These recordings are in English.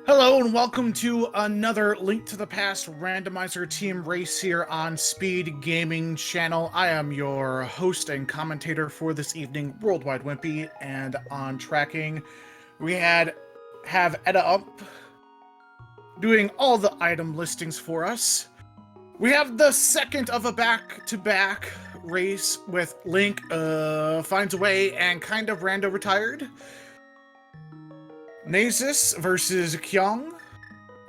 Hello and welcome to another Link to the Past Randomizer team race here on Speed Gaming Channel. I am your host and commentator for this evening, Worldwide Wimpy, and on tracking we have Edda up doing all the item listings for us. We have the second of a back-to-back race with Link finds a way and kind of rando retired. Nasus versus Kyong.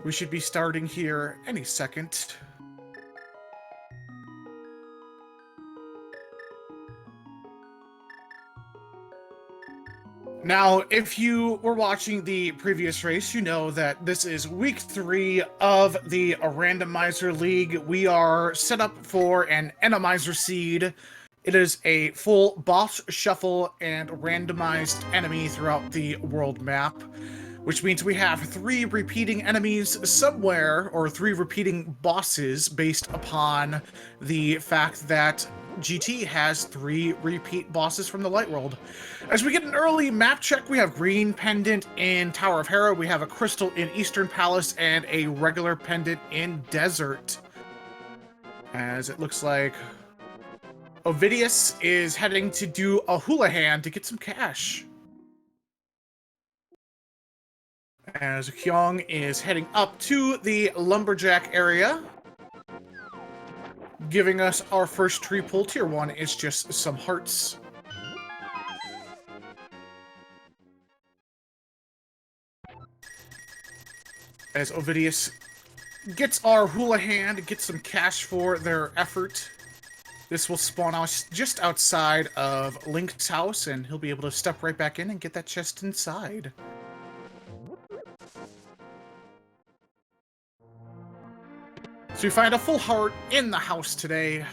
We should be starting here any second. Now, if you were watching the previous race, you know that this is week 3 of the Randomizer League. We are set up for an Enemizer seed. It is a full boss shuffle and randomized enemy throughout the world map, which means we have 3 repeating enemies somewhere, or 3 repeating bosses based upon the fact that GT has 3 repeat bosses from the Light World. As we get an early map check, we have Green Pendant in Tower of Hera, we have a Crystal in Eastern Palace, and a regular pendant in Desert. As it looks like Ovidius is heading to do a hula hand to get some cash. As Kyong is heading up to the Lumberjack area, giving us our first tree pull. Tier 1 is just some hearts. As Ovidius gets our hula hand, gets some cash for their effort. This will spawn us just outside of Link's house, and he'll be able to step right back in and get that chest inside. So we find a full heart in the house today.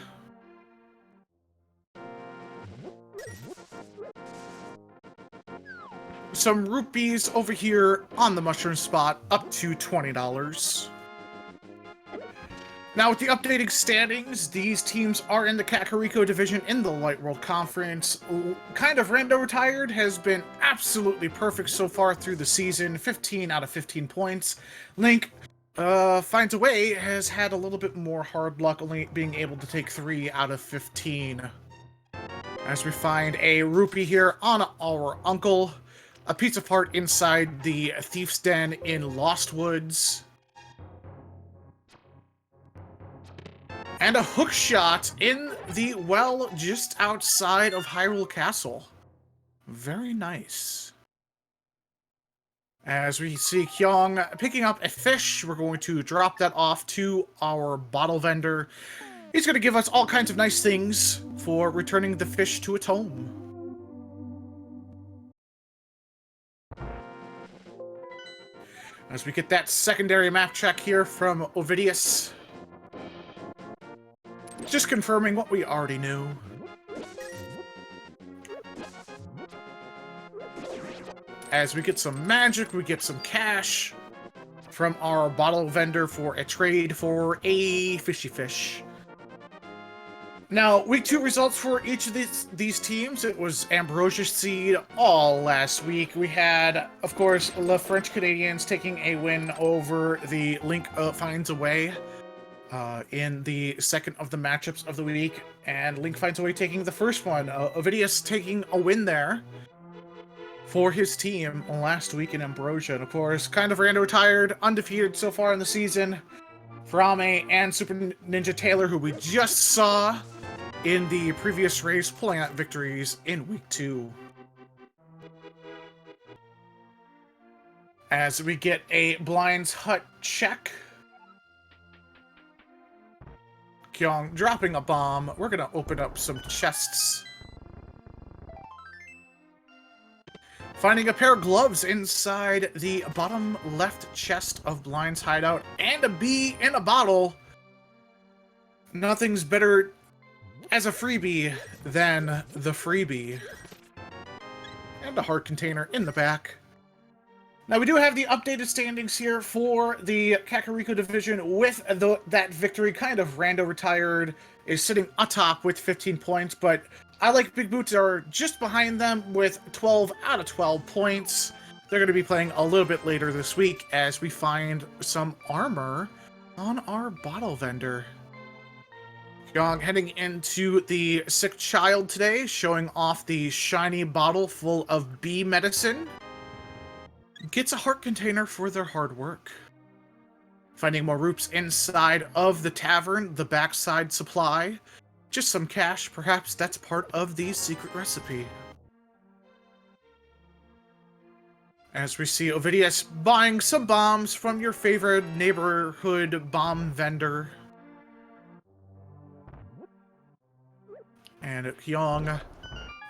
Some rupees over here on the mushroom spot, up to $20. Now, with the updating standings, these teams are in the Kakariko division in the Light World Conference. Kind of Rando retired has been absolutely perfect so far through the season, 15 out of 15 points. Link finds a way has had a little bit more hard luck, only being able to take 3 out of 15. As we find a rupee here on our uncle, a pizza part inside the Thief's Den in Lost Woods, and a hook shot in the well just outside of Hyrule Castle. Very nice. As we see Kyong picking up a fish, we're going to drop that off to our bottle vendor. He's going to give us all kinds of nice things for returning the fish to its home. As we get that secondary map check here from Ovidius. Just confirming what we already knew. As we get some magic, we get some cash from our bottle vendor for a trade for a fishy fish. Now, week 2 results for each of these teams. It was Ambrosia Seed all last week. We had, of course, the French Canadians taking a win over the Link Finds a Way in the second of the matchups of the week, and Link Finds a Way taking the first one. Ovidius taking a win there for his team last week in Ambrosia. And of course, kind of rando retired, undefeated so far in the season, Farame and Super Ninja Taylor, who we just saw in the previous race, pulling out victories in week 2. As we get a Blind's Hut check. Kyong dropping a bomb. We're gonna open up some chests. Finding a pair of gloves inside the bottom left chest of Blind's hideout, and a bee in a bottle. Nothing's better as a freebie than the freebie. And a heart container in the back. Now, we do have the updated standings here for the Kakariko division with that victory. Kind of rando retired is sitting atop with 15 points, but I Like Big Boots are just behind them with 12 out of 12 points. they're going to be playing a little bit later this week as we find some armor on our bottle vendor. Kyong heading into the sick child today, showing off the shiny bottle full of bee medicine. Gets a heart container for their hard work. Finding more roops inside of the tavern, the backside supply. Just some cash, perhaps that's part of the secret recipe. As we see Ovidius buying some bombs from your favorite neighborhood bomb vendor. And Kyong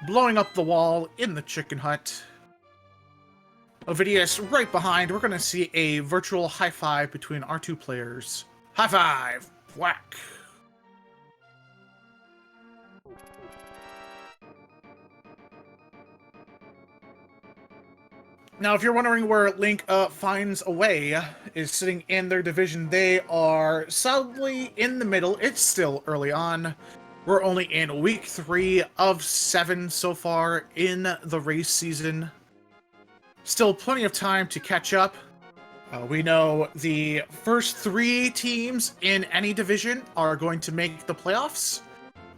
blowing up the wall in the chicken hut. Ovidius right behind. We're going to see a virtual high five between our two players. High five! Whack! Now, if you're wondering where Link finds a way, is sitting in their division. They are solidly in the middle. It's still early on. We're only in week 3 of 7 so far in the race season. Still plenty of time to catch up. We know the first 3 teams in any division are going to make the playoffs.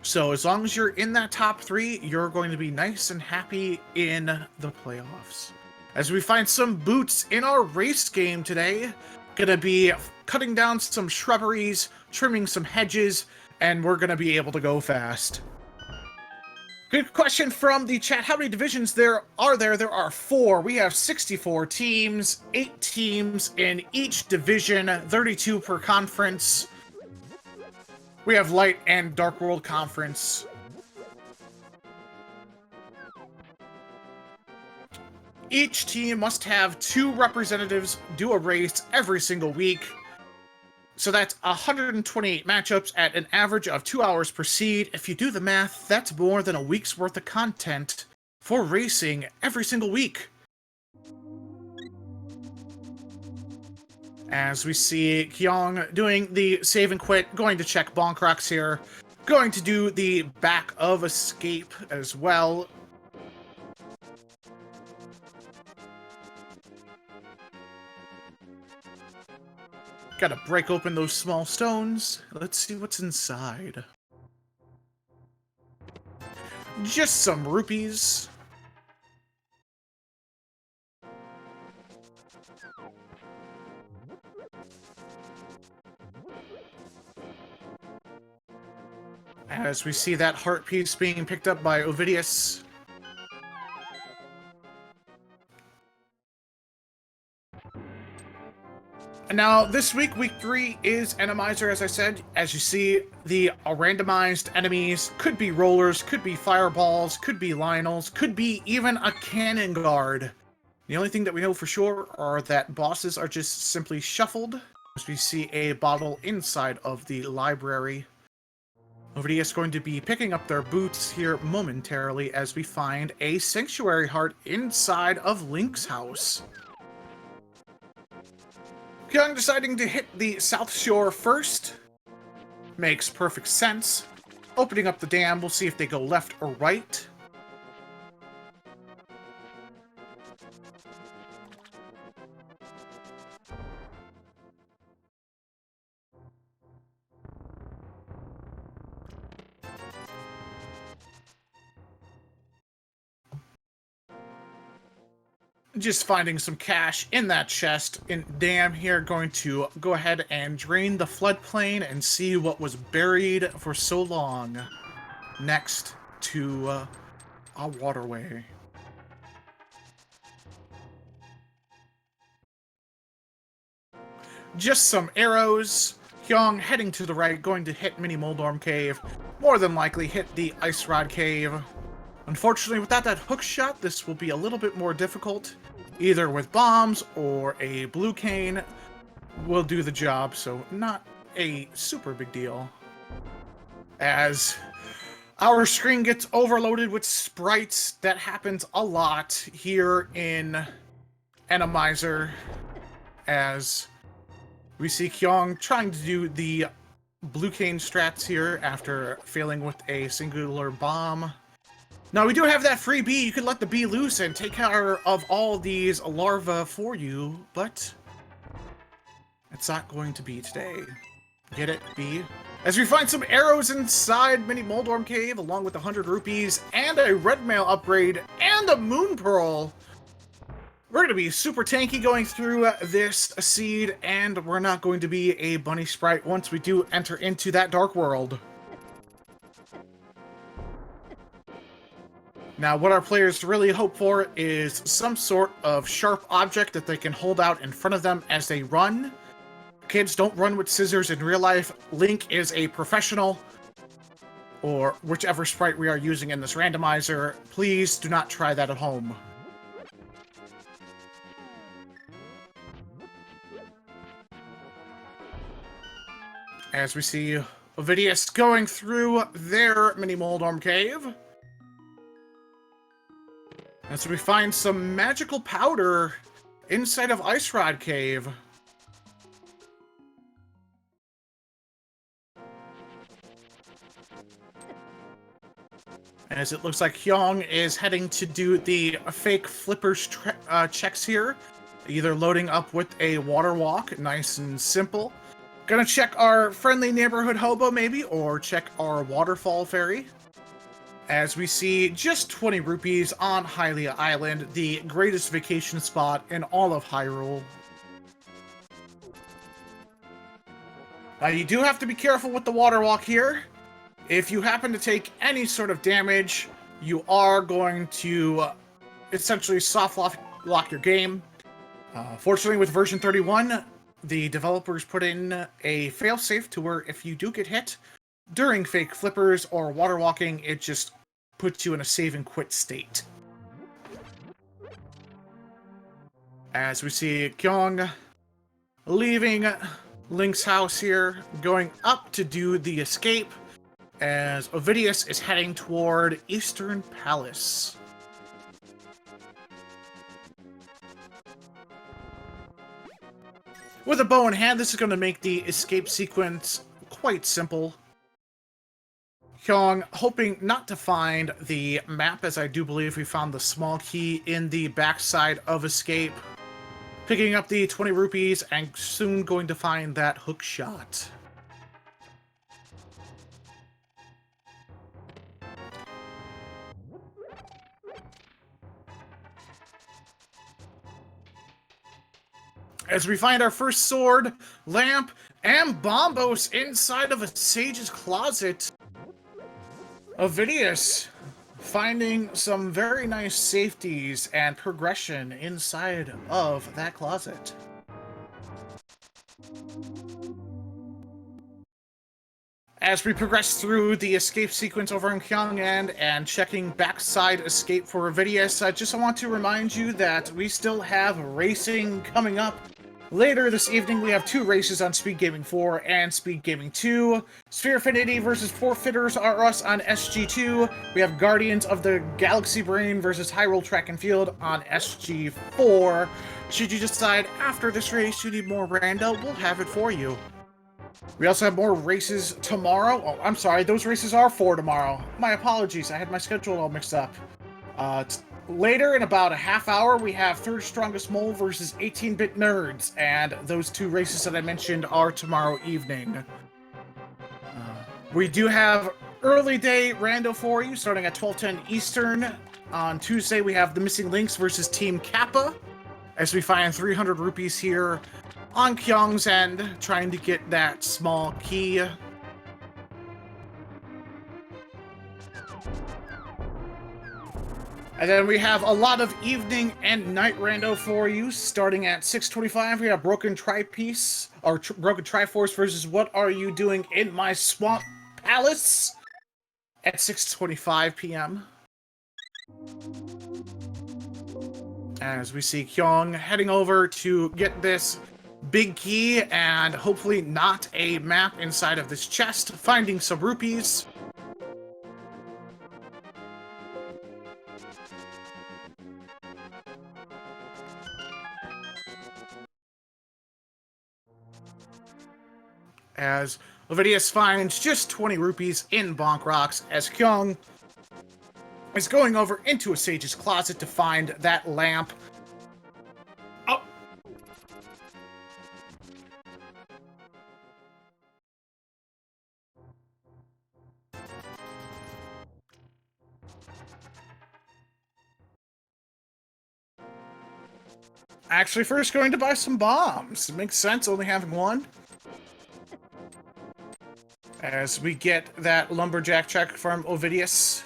So as long as you're in that top 3, you're going to be nice and happy in the playoffs. As we find some boots in our race game today, gonna be cutting down some shrubberies, trimming some hedges, and we're gonna be able to go fast. Good question from the chat. How many divisions there are there? There are 4. We have 64 teams, 8 teams in each division, 32 per conference. We have Light and Dark World Conference. Each team must have 2 representatives do a race every single week. So that's 128 matchups at an average of 2 hours per seed. If you do the math, that's more than a week's worth of content for racing every single week. As we see Kyong doing the save and quit, going to check Bonk Rocks here, going to do the back of escape as well. Gotta break open those small stones. Let's see what's inside. Just some rupees. As we see that heart piece being picked up by Ovidius. Now, this week, week 3 is Randomizer, as I said. As you see, the randomized enemies could be rollers, could be fireballs, could be Lionels, could be even a cannon guard. The only thing that we know for sure are that bosses are just simply shuffled. As we see a bottle inside of the library. Ovidius is going to be picking up their boots here momentarily as we find a sanctuary heart inside of Link's house. Kyong deciding to hit the South Shore first. Makes perfect sense. Opening up the dam, we'll see if they go left or right. Just finding some cash in that chest. And damn, here going to go ahead and drain the floodplain and see what was buried for so long next to a waterway. Just some arrows. Kyong heading to the right, going to hit Mini Moldorm Cave. More than likely hit the Ice Rod Cave. Unfortunately, without that hook shot, this will be a little bit more difficult. Either with bombs or a blue cane will do the job, so not a super big deal. As our screen gets overloaded with sprites, that happens a lot here in Randomizer, as we see Kyong trying to do the blue cane strats here after failing with a singular bomb. Now, we do have that free bee. You could let the bee loose and take care of all these larvae for you, but it's not going to be today. Get it, bee? As we find some arrows inside Mini Moldorm Cave, along with 100 rupees, and a red mail upgrade, and a moon pearl. We're going to be super tanky going through this seed, and we're not going to be a bunny sprite once we do enter into that dark world. Now, what our players really hope for is some sort of sharp object that they can hold out in front of them as they run. Kids, don't run with scissors in real life. Link is a professional, or whichever sprite we are using in this randomizer. Please do not try that at home. As we see Ovidius going through their Mini Moldorm Cave. As we find some magical powder inside of Ice Rod Cave. As it looks like Kyong is heading to do the fake flippers checks here. Either loading up with a water walk, nice and simple. Gonna check our friendly neighborhood hobo maybe, or check our waterfall fairy. As we see just 20 rupees on Hylia Island, the greatest vacation spot in all of Hyrule. Now you do have to be careful with the water walk here. If you happen to take any sort of damage, you are going to essentially soft lock your game. Fortunately, with version 31, the developers put in a failsafe to where if you do get hit during fake flippers or water walking, it just puts you in a save and quit state. As we see Kyong leaving Link's house here, going up to do the escape, as Ovidius is heading toward Eastern Palace. With a bow in hand, this is going to make the escape sequence quite simple. Kyong hoping not to find the map, as I do believe we found the small key in the backside of escape. Picking up the 20 rupees and soon going to find that hook shot. As we find our first sword, lamp, and bombos inside of a sage's closet. Ovidius finding some very nice safeties and progression inside of that closet. As we progress through the escape sequence over in Kyong and checking backside escape for Ovidius, I just want to remind you that we still have racing coming up. Later this evening, we have 2 races on Speed Gaming 4 and Speed Gaming 2. Sphere Affinity versus Forfitters R Us on SG2. We have Guardians of the Galaxy Brain versus Hyrule Track and Field on SG4. Should you decide after this race you need more rando, we'll have it for you. We also have more races tomorrow. Oh, I'm sorry, those races are for tomorrow. My apologies, I had my schedule all mixed up. Later, in about a half hour, we have Third Strongest Mole versus 18-Bit Nerds, and those 2 races that I mentioned are tomorrow evening. We do have early day rando for you, starting at 12:10 Eastern. On Tuesday, we have the Missing Links versus Team Kappa, as we find 300 rupees here on Kyong's end, trying to get that small key. And then we have a lot of evening and night rando for you. Starting at 6:25, we have Broken Tripiece, or Broken Triforce versus What Are You Doing in My Swamp Palace at 6:25 p.m. As we see Kyong heading over to get this big key and hopefully not a map inside of this chest, finding some rupees. As Ovidius finds just 20 rupees in Bonk Rocks, as Kyong is going over into a sage's closet to find that lamp. Oh! Actually, first going to buy some bombs. It makes sense only having one. As we get that lumberjack check from Ovidius.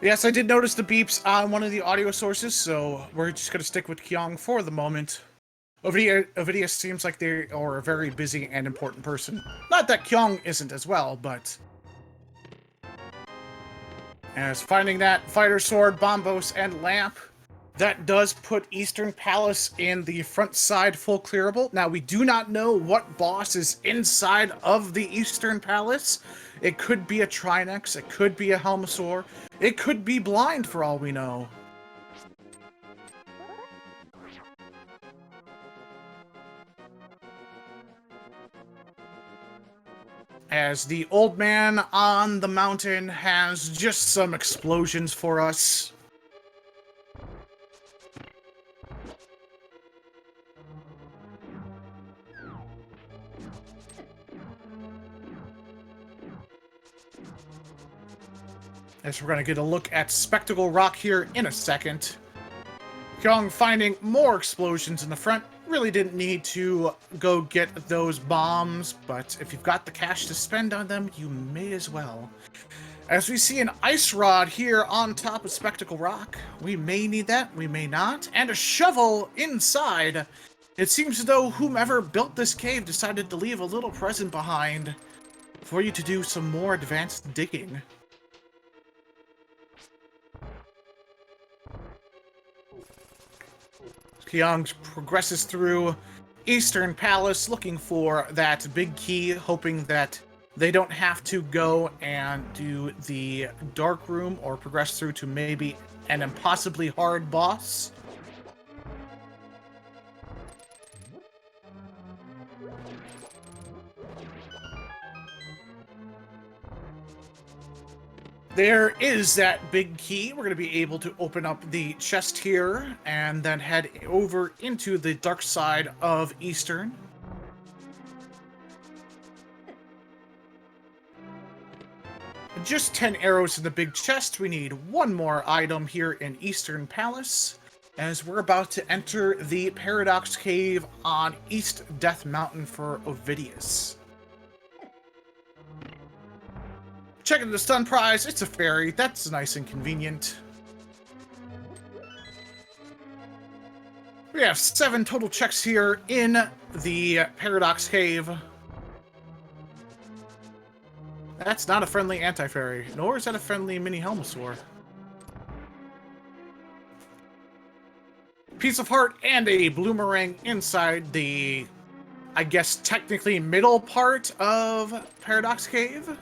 Yes, I did notice the beeps on one of the audio sources, so we're just going to stick with Kyong for the moment. Ovidius seems like they are a very busy and important person. Not that Kyong isn't as well, but... As finding that fighter sword, bombos, and lamp, that does put Eastern Palace in the front side full clearable. Now, we do not know what boss is inside of the Eastern Palace. It could be a Trinex, it could be a Helmosaur, it could be blind for all we know. As the old man on the mountain has just some explosions for us. As we're going to get a look at Spectacle Rock here in a second. Kyong finding more explosions in the front. Really didn't need to go get those bombs, but if you've got the cash to spend on them, you may as well. As we see an ice rod here on top of Spectacle Rock. We may need that, we may not. And a shovel inside. It seems as though whomever built this cave decided to leave a little present behind for you to do some more advanced digging. Kyong progresses through Eastern Palace looking for that big key, hoping that they don't have to go and do the dark room or progress through to maybe an impossibly hard boss. There is that big key. We're going to be able to open up the chest here and then head over into the dark side of Eastern. Just 10 arrows in the big chest. We need one more item here in Eastern Palace as we're about to enter the Paradox Cave on East Death Mountain for Ovidius. Checking the stun prize, it's a fairy. That's nice and convenient. We have 7 total checks here in the Paradox Cave. That's not a friendly anti-fairy, nor is that a friendly mini Helmosaur. Piece of heart and a bloomerang inside the, I guess, technically middle part of Paradox Cave.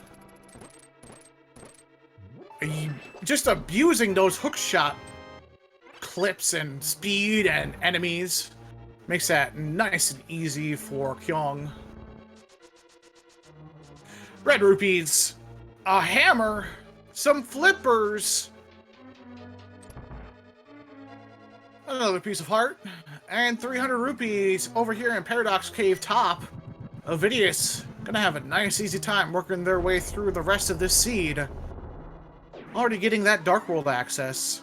Just abusing those hookshot clips and speed and enemies makes that nice and easy for Kyong. Red rupees, a hammer, some flippers, another piece of heart, and 300 rupees over here in Paradox Cave top. Ovidius gonna have a nice easy time working their way through the rest of this seed. Already getting that Dark World access.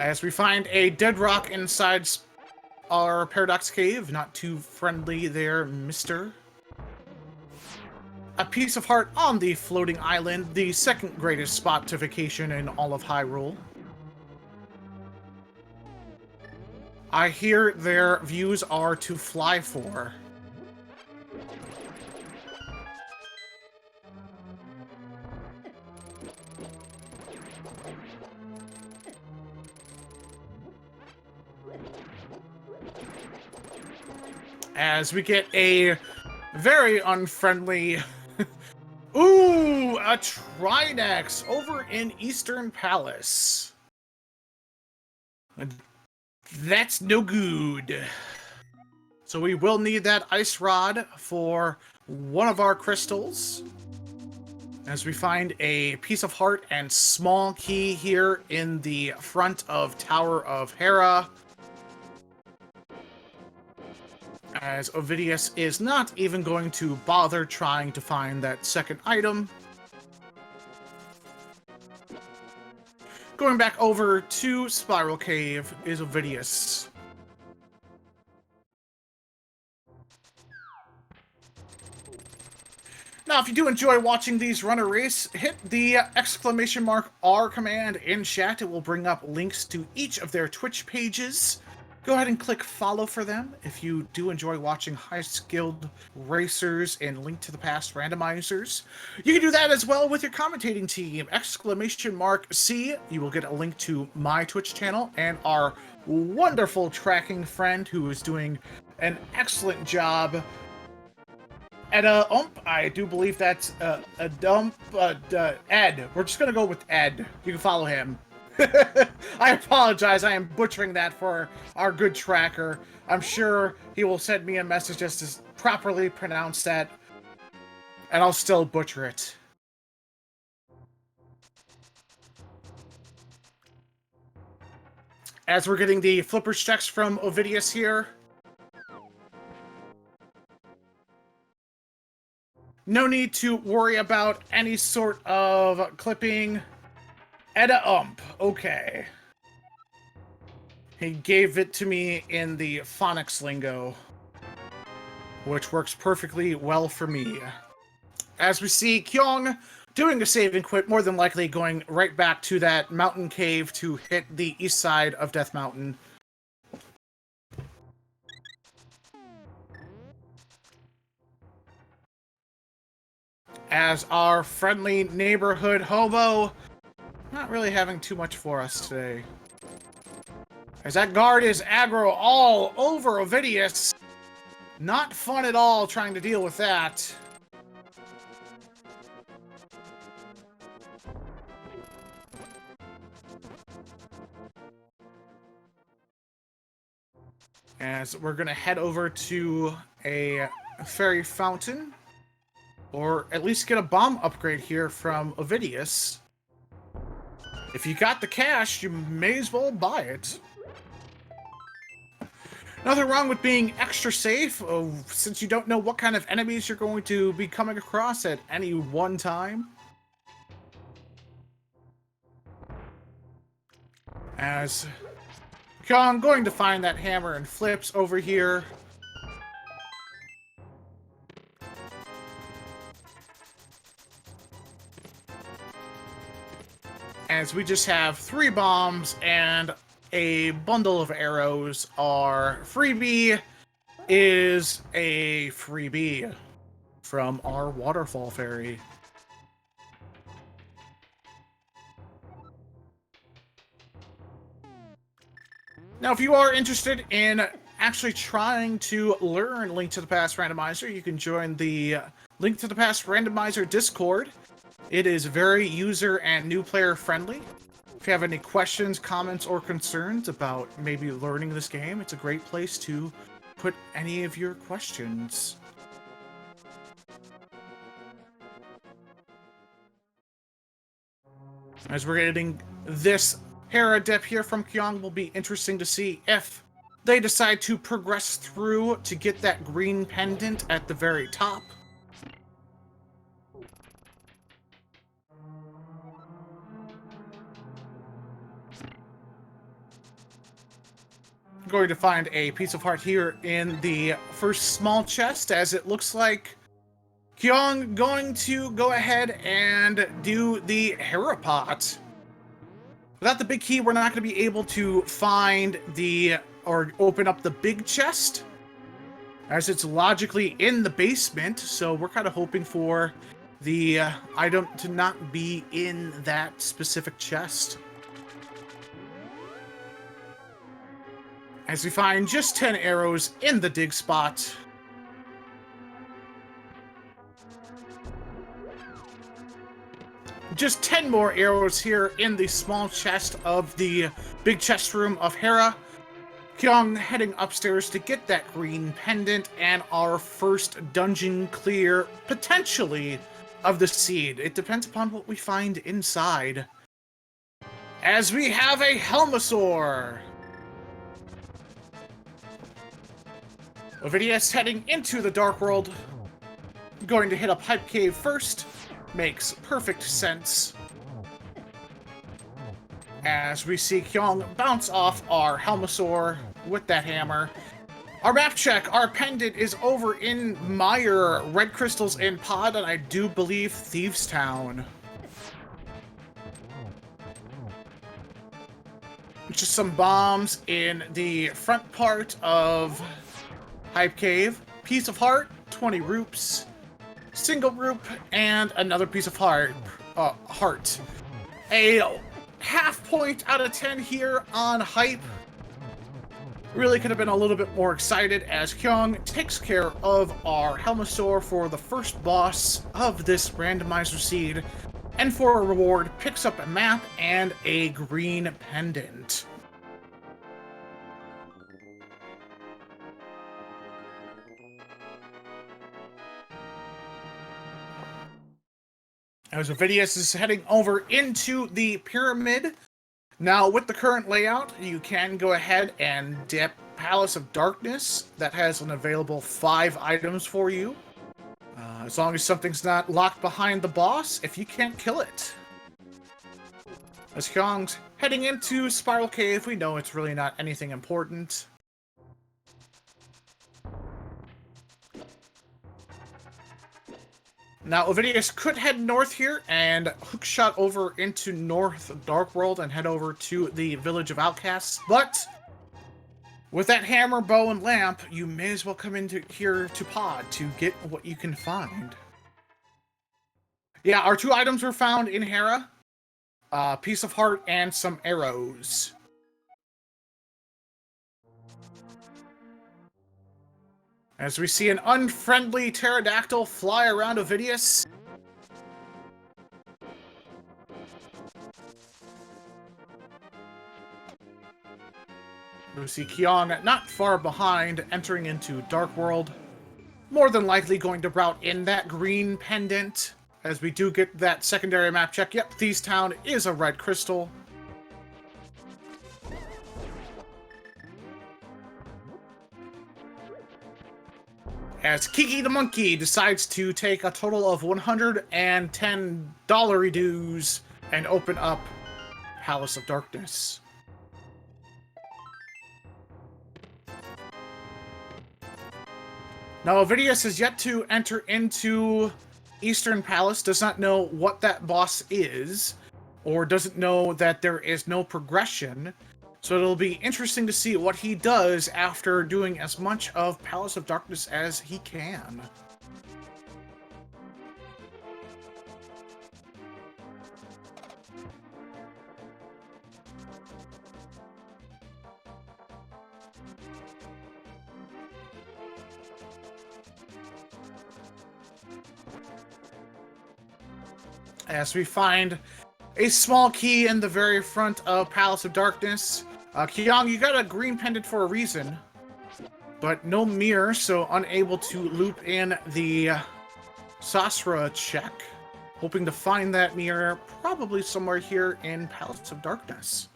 As we find a dead rock inside our Paradox Cave. Not too friendly there, mister. A piece of heart on the floating island, the second greatest spot to vacation in all of Hyrule. I hear their views are to fly for. As we get a very unfriendly... Ooh, a Trinex over in Eastern Palace. That's no good. So we will need that ice rod for one of our crystals. As we find a piece of heart and small key here in the front of Tower of Hera. As Ovidius is not even going to bother trying to find that second item. Going back over to Spiral Cave is Ovidius. Now, if you do enjoy watching these run a race, hit the !R command in chat. It will bring up links to each of their Twitch pages. Go ahead and click follow for them if you do enjoy watching high-skilled racers and Link to the Past randomizers. You can do that as well with your commentating team, !C. You will get a link to my Twitch channel and our wonderful tracking friend who is doing an excellent job. And I do believe that's Ed. We're just gonna go with Ed. You can follow him. I apologize, I am butchering that for our good tracker. I'm sure he will send me a message just to properly pronounce that, and I'll still butcher it. As we're getting the flippers checks from Ovidius here. No need to worry about any sort of clipping. Okay. He gave it to me in the phonics lingo, which works perfectly well for me. As we see Kyong doing a save and quit, more than likely going right back to that mountain cave to hit the east side of Death Mountain. As our friendly neighborhood hobo, not really having too much for us today. As that guard is aggro all over Ovidius. Not fun at all trying to deal with that. As we're gonna head over to a fairy fountain. Or at least get a bomb upgrade here from Ovidius. If you got the cash, you may as well buy it. Nothing wrong with being extra safe, since you don't know what kind of enemies you're going to be coming across at any one time. As Kyong going to find that hammer and flips over here. As we just have 3 bombs and a bundle of arrows. Our freebie is a freebie from our waterfall fairy. Now, if you are interested in actually trying to learn Link to the Past Randomizer, you can join the Link to the Past Randomizer Discord. It is very user and new player friendly. If you have any questions, comments, or concerns about maybe learning this game, it's a great place to put any of your questions. As we're getting this Hera dip here from Kyong, will be interesting to see if they decide to progress through to get that green pendant at the very top. Going to find a piece of heart here in the first small chest, as it looks like Kyong going to go ahead and do the Hera pot. Without the big key, we're not going to be able to find or open up the big chest, as it's logically in the basement, so we're kind of hoping for the item to not be in that specific chest. As we find just 10 arrows in the dig spot. just 10 more arrows here in the small chest of the big chest room of Hera. Kyong heading upstairs to get that green pendant and our first dungeon clear, potentially, of the seed. It depends upon what we find inside. As we have a Helmasaur. Ovidius heading into the Dark World. Going to hit up Hype Cave first. Makes perfect sense. As we see Kyong bounce off our Helmasaur with that hammer. Our map check, our pendant is over in Mire, Red Crystals in Pod, and I do believe Thieves Town. Just some bombs in the front part of Hype Cave. Piece of Heart, 20 roops. Single roop, and another piece of heart. A half point out of 10 here on Hype. Really could have been a little bit more excited as Kyong takes care of our Helmasaur for the first boss of this randomizer seed, and for a reward picks up a map and a green pendant. As Ovidius is heading over into the pyramid. Now, with the current layout, you can go ahead and dip Palace of Darkness. That has an available 5 items for you. As long as something's not locked behind the boss, if you can't kill it. As Kyong's heading into Spiral Cave, we know it's really not anything important. Now, Ovidius could head north here and hookshot over into North Dark World and head over to the Village of Outcasts, but with that hammer, bow, and lamp, you may as well come into here to Pod to get what you can find. Yeah, our 2 items were found in Hera. Piece of Heart and some arrows. As we see an unfriendly pterodactyl fly around Ovidius. We see Kyong not far behind, entering into Dark World. More than likely going to route in that green pendant, as we do get that secondary map check. Yep, Thieves Town is a red crystal. As Kiki the Monkey decides to take a total of $110 dues and open up Palace of Darkness. Now, Ovidius has yet to enter into Eastern Palace, does not know what that boss is, or doesn't know that there is no progression. So it'll be interesting to see what he does after doing as much of Palace of Darkness as he can. As we find a small key in the very front of Palace of Darkness. Kyong, you got a green pendant for a reason, but no mirror, so unable to loop in the Sasra check. Hoping to find that mirror probably somewhere here in Palace of Darkness.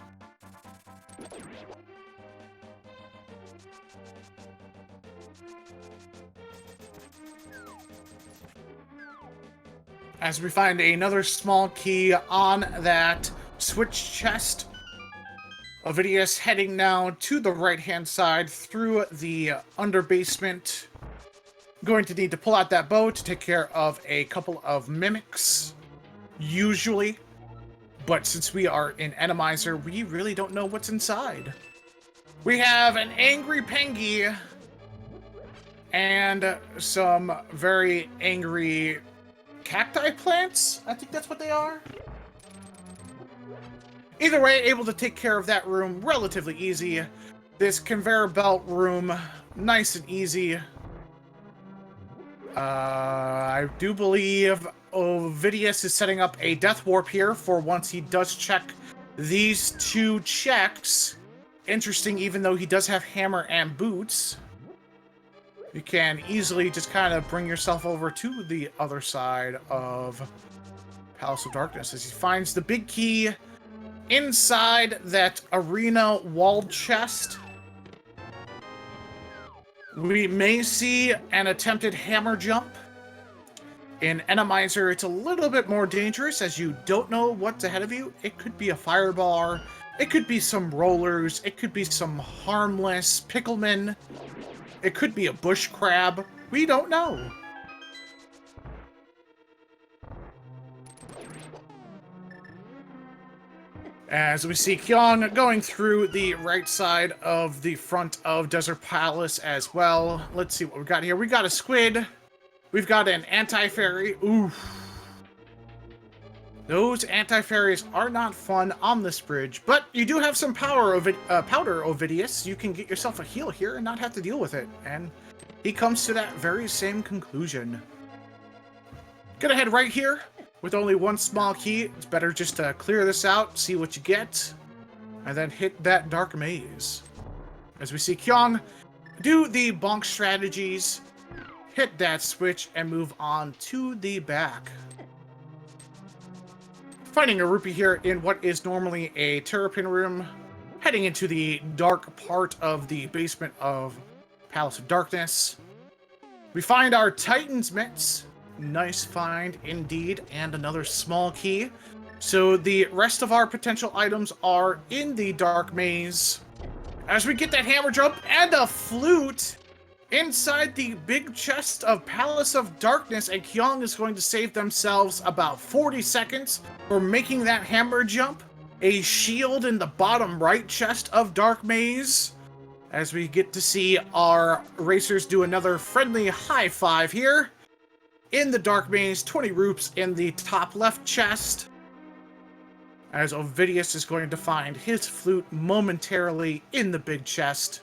As we find another small key on that switch chest. Ovidius heading now to the right-hand side through the underbasement. Going to need to pull out that bow to take care of a couple of mimics, usually. But since we are in Randomizer, we really don't know what's inside. We have an angry Pengy and some very angry cacti plants? I think that's what they are. Either way, able to take care of that room relatively easy. This conveyor belt room, nice and easy. I do believe Ovidius is setting up a death warp here for once he does check these two checks. Interesting, even though he does have hammer and boots, you can easily just kind of bring yourself over to the other side of Palace of Darkness as he finds the big key inside that arena walled chest. We may see an attempted hammer jump. In Randomizer, it's a little bit more dangerous as you don't know what's ahead of you. It could be a fireball, it could be some rollers, it could be some harmless picklemen, it could be a bush crab. We don't know. As we see Kyong going through the right side of the front of Desert Palace as well. Let's see what we got here. We got a squid. We've got an anti-fairy. Oof. Those anti-fairies are not fun on this bridge, but you do have some powder, Ovidius. You can get yourself a heal here and not have to deal with it. And he comes to that very same conclusion. Gonna head right here with only one small key. It's better just to clear this out, see what you get, and then hit that dark maze. As we see Kyong do the bonk strategies, hit that switch, and move on to the back. Finding a rupee here in what is normally a terrapin room, heading into the dark part of the basement of Palace of Darkness. We find our Titan's mitts. Nice find indeed, and another small key. So the rest of our potential items are in the dark maze. As we get that hammer jump and a flute inside the big chest of Palace of Darkness, and Kyong is going to save themselves about 40 seconds for making that hammer jump. A shield in the bottom right chest of Dark Maze, as we get to see our racers do another friendly high five here. In the Dark Maze, 20 rupees in the top left chest, as Ovidius is going to find his flute momentarily in the big chest.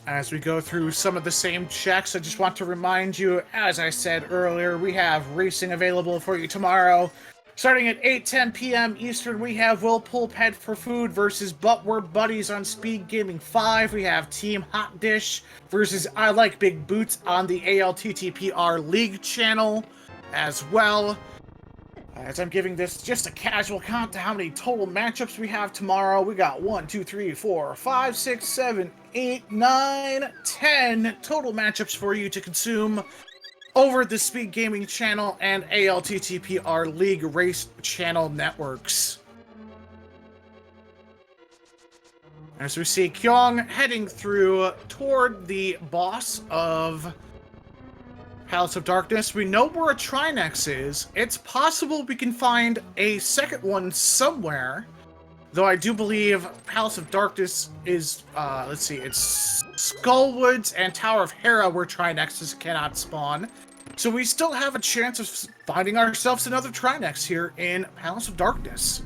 As we go through some of the same checks, I just want to remind you, as I said earlier, we have racing available for you tomorrow. Starting at 8:10 p.m. Eastern, we have Will Pull Ped for Food versus But We're Buddies on Speed Gaming 5. We have Team Hot Dish versus I Like Big Boots on the ALTTPR League channel as well. As I'm giving this just a casual count to how many total matchups we have tomorrow, we got 1, 2, 3, 4, 5, 6, 7, 8, 9, 10 total matchups for you to consume over the Speed Gaming channel and ALTTPR League Race channel networks. As we see Kyong heading through toward the boss of Palace of Darkness, we know where a Trinex is. It's possible we can find a second one somewhere, though I do believe Palace of Darkness is, let's see, it's Skullwoods and Tower of Hera where Trinexes cannot spawn. So we still have a chance of finding ourselves another Trinex here in Palace of Darkness.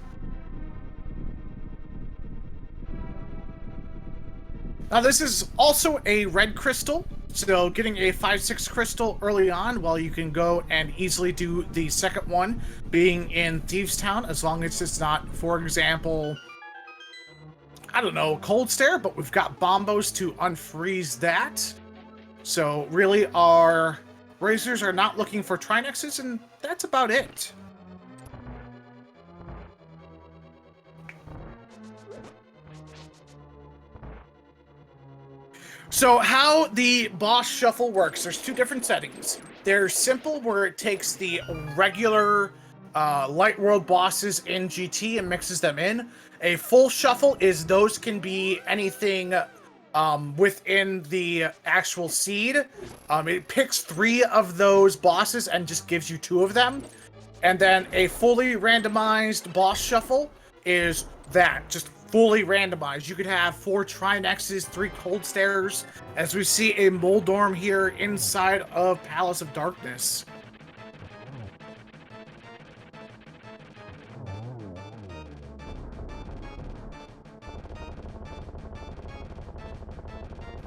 Now this is also a red crystal, so getting a 5-6 crystal early on, while you can go and easily do the second one, being in Thieves Town, as long as it's not, for example, I don't know, Cold Stare, but we've got Bombos to unfreeze that. So really our racers are not looking for Trinexes, and that's about it. So how the boss shuffle works, there's two different settings. There's simple, where it takes the regular light world bosses in GT and mixes them in. A full shuffle is those can be anything within the actual seed. It picks 3 of those bosses and just gives you 2 of them. And then a fully randomized boss shuffle is that, just fully randomized. You could have 4 Trinexes, 3 Cold Stares, as we see a Moldorm here inside of Palace of Darkness.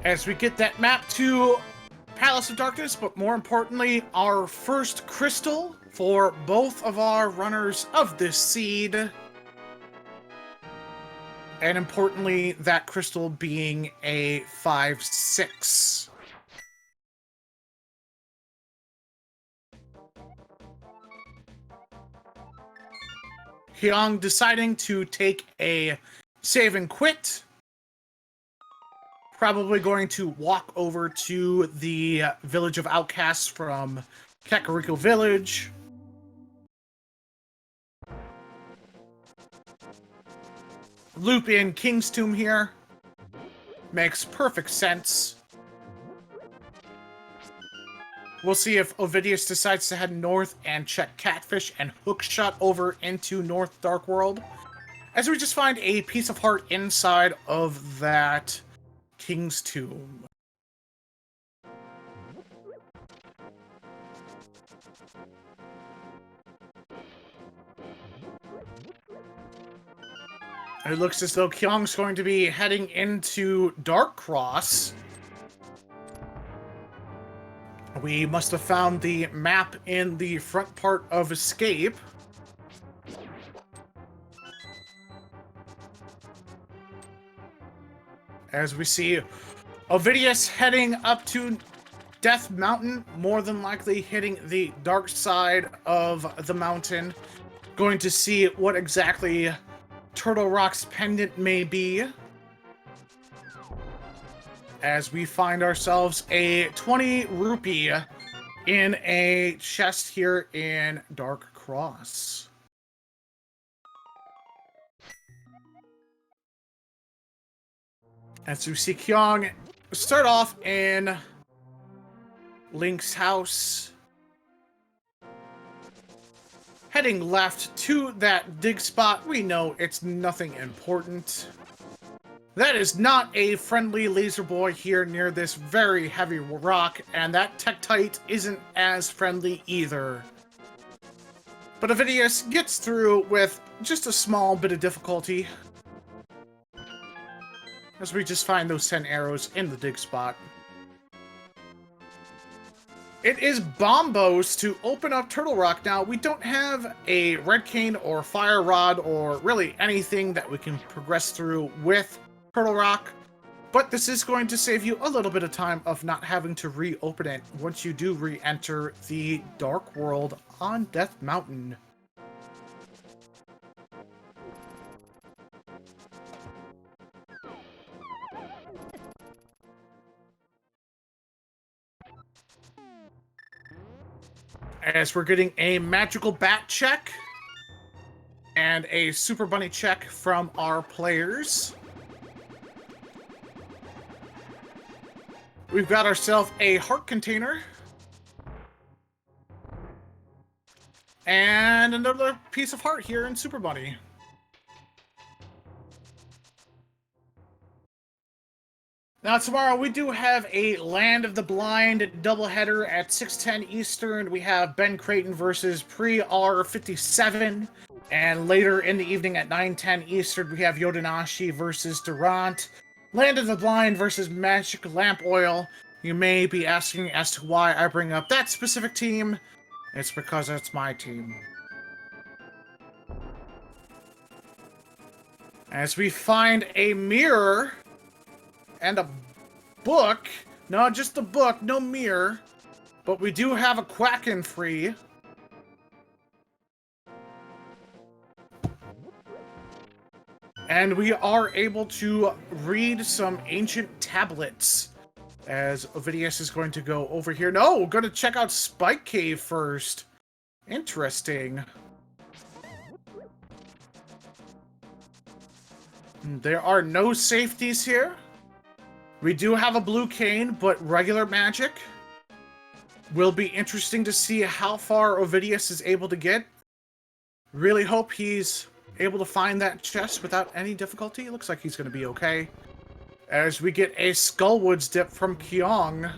As we get that map to Palace of Darkness, but more importantly, our first crystal for both of our runners of this seed. And importantly, that crystal being a 5/6. Kyong deciding to take a save and quit. Probably going to walk over to the Village of Outcasts from Kakariko Village. Loop in King's Tomb here. Makes perfect sense. We'll see if Ovidius decides to head north and check Catfish and Hookshot over into North Dark World. As we just find a piece of heart inside of that King's Tomb. It looks as though Kyong's going to be heading into Dark Cross. We must have found the map in the front part of Escape. As we see Ovidius heading up to Death Mountain, more than likely hitting the dark side of the mountain. Going to see what exactly Turtle Rock's pendant may be. As we find ourselves a 20 rupee in a chest here in Dark Cross. As we see Kyong start off in Link's house, heading left to that dig spot. We know it's nothing important. That is not a friendly laser boy here near this very heavy rock, and that Tektite isn't as friendly either. But Ovidius gets through with just a small bit of difficulty, as we just find those 10 arrows in the dig spot. It is Bombos to open up Turtle Rock. Now, we don't have a Red Cane or Fire Rod or really anything that we can progress through with Turtle Rock, but this is going to save you a little bit of time of not having to reopen it once you do re-enter the Dark World on Death Mountain. As we're getting a magical bat check and a super bunny check from our players. We've got ourselves a heart container. And another piece of heart here in Super Bunny. Now tomorrow we do have a Land of the Blind doubleheader at 6:10 Eastern. We have Ben Creighton versus Pre-R57. And later in the evening at 9:10 Eastern, we have Yodanashi versus Durant. Land of the Blind versus Magic Lamp Oil. You may be asking as to why I bring up that specific team. It's because it's my team. As we find a mirror and a book. No, just a book, no mirror. But we do have a Quacken free. And we are able to read some ancient tablets. As Ovidius is going to go over here. No, we're going to check out Spike Cave first. Interesting. There are no safeties here. We do have a blue cane, but regular magic. Will be interesting to see how far Ovidius is able to get. Really hope he's able to find that chest without any difficulty. It looks like he's going to be okay. As we get a Skullwoods dip from Kyong.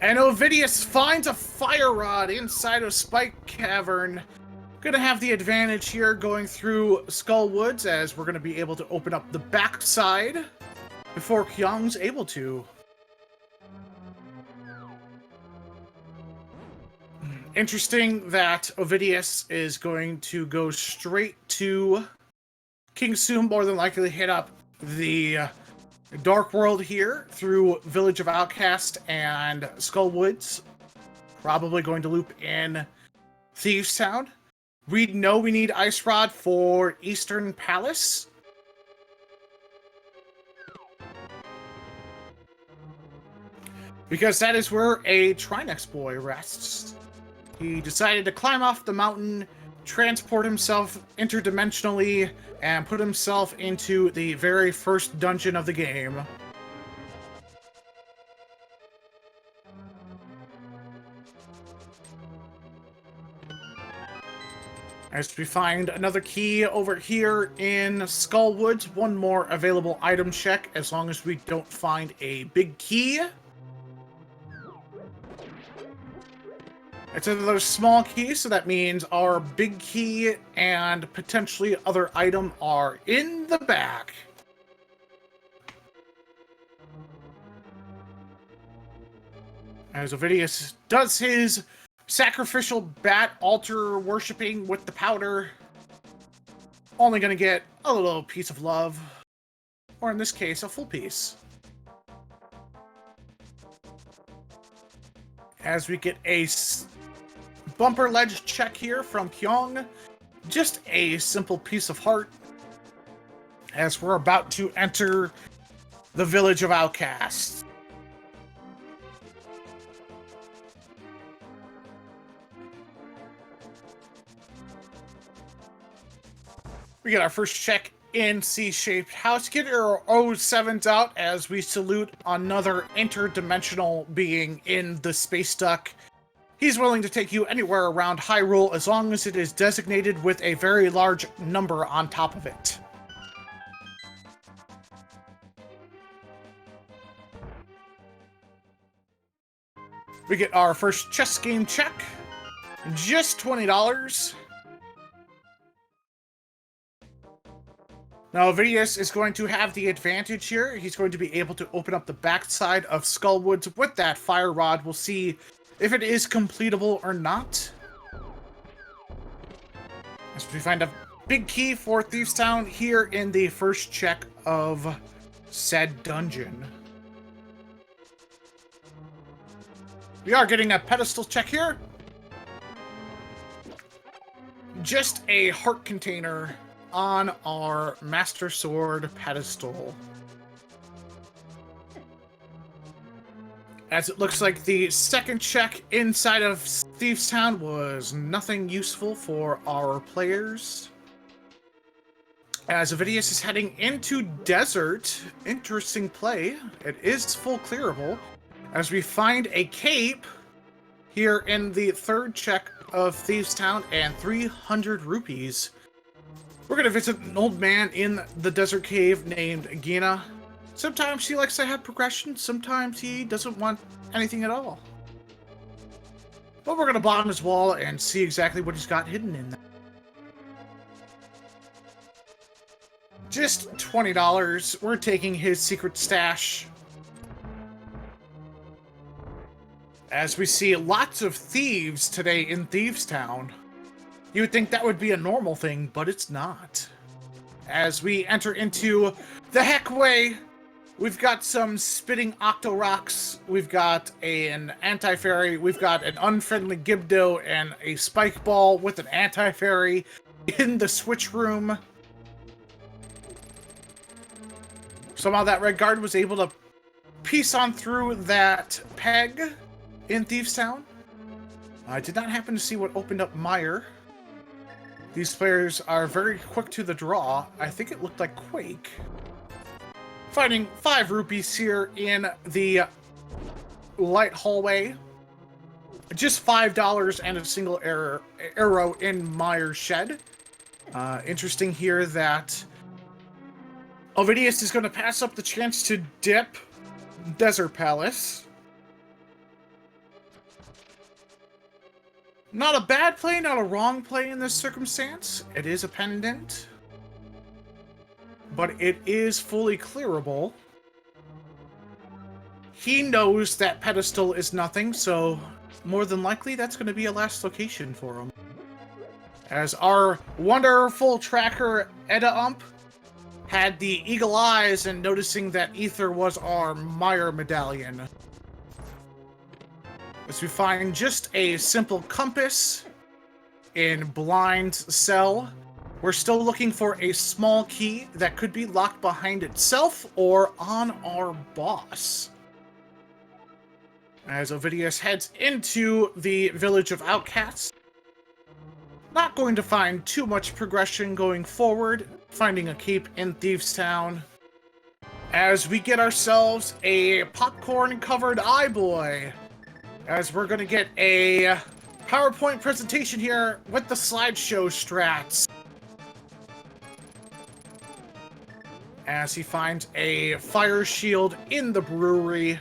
And Ovidius finds a fire rod inside of Spike Cavern. Gonna have the advantage here going through Skullwoods, as we're gonna be able to open up the backside before Kyong's able to. Interesting that Ovidius is going to go straight to King Soon, more than likely hit up the Dark World here through Village of Outcast and Skullwoods. Probably going to loop in Thieves Town. We know we need Ice Rod for Eastern Palace. Because that is where a Trinex boy rests. He decided to climb off the mountain, transport himself interdimensionally, and put himself into the very first dungeon of the game. As we find another key over here in Skullwoods, one more available item check, as long as we don't find a big key. It's another small key, so that means our big key and potentially other item are in the back. As Ovidius does his sacrificial bat altar worshipping with the powder, only gonna get a little piece of love, or in this case, a full piece. As we get a bumper ledge check here from Kyong, just a simple piece of heart, as we're about to enter the Village of Outcasts. We get our first check in C-shaped house. Get our O7s out as we salute another interdimensional being in the space duck. He's willing to take you anywhere around Hyrule as long as it is designated with a very large number on top of it. We get our first chess game check. Just $20. Now, Ovidius is going to have the advantage here. He's going to be able to open up the backside of Skullwoods with that fire rod. We'll see if it is completable or not. As we find a big key for Thieves Town here in the first check of said dungeon. We are getting a pedestal check here. Just a heart container on our Master Sword pedestal. As it looks like the second check inside of Thieves Town was nothing useful for our players. As Ovidius is heading into Desert, interesting play. It is full clearable. As we find a cape here in the third check of Thieves Town and 300 rupees. We're going to visit an old man in the desert cave named Gina. Sometimes he likes to have progression, sometimes he doesn't want anything at all. But we're going to bottom his wall and see exactly what he's got hidden in there. Just $20. We're taking his secret stash. As we see lots of thieves today in Thieves Town. You would think that would be a normal thing, but it's not. As we enter into the Heckway, we've got some spitting Octorocks, we've got an anti-fairy, we've got an unfriendly Gibdo, and a spike ball with an anti-fairy in the switch room. Somehow that Red Guard was able to piece on through that peg in Thieves Town. I did not happen to see what opened up Meyer. These players are very quick to the draw. I think it looked like Quake. Finding 5 rupees here in the light hallway. Just $5 and a single arrow in Meyer's shed. Interesting here that Ovidius is going to pass up the chance to dip Desert Palace. Not a bad play, not a wrong play in this circumstance. It is a pendant. But it is fully clearable. he knows that pedestal is nothing, so more than likely that's going to be a last location for him. As our wonderful tracker, Edda Ump, had the eagle eyes and noticing that Ether was our Meyer medallion. As we find just a simple compass in blind cell, we're still looking for a small key that could be locked behind itself or on our boss. As Ovidius heads into the village of outcasts, not going to find too much progression going forward, finding a keep in Thieves Town, as we get ourselves a popcorn-covered eye boy, as we're going to get a PowerPoint presentation here with the slideshow strats. As he finds a fire shield in the brewery.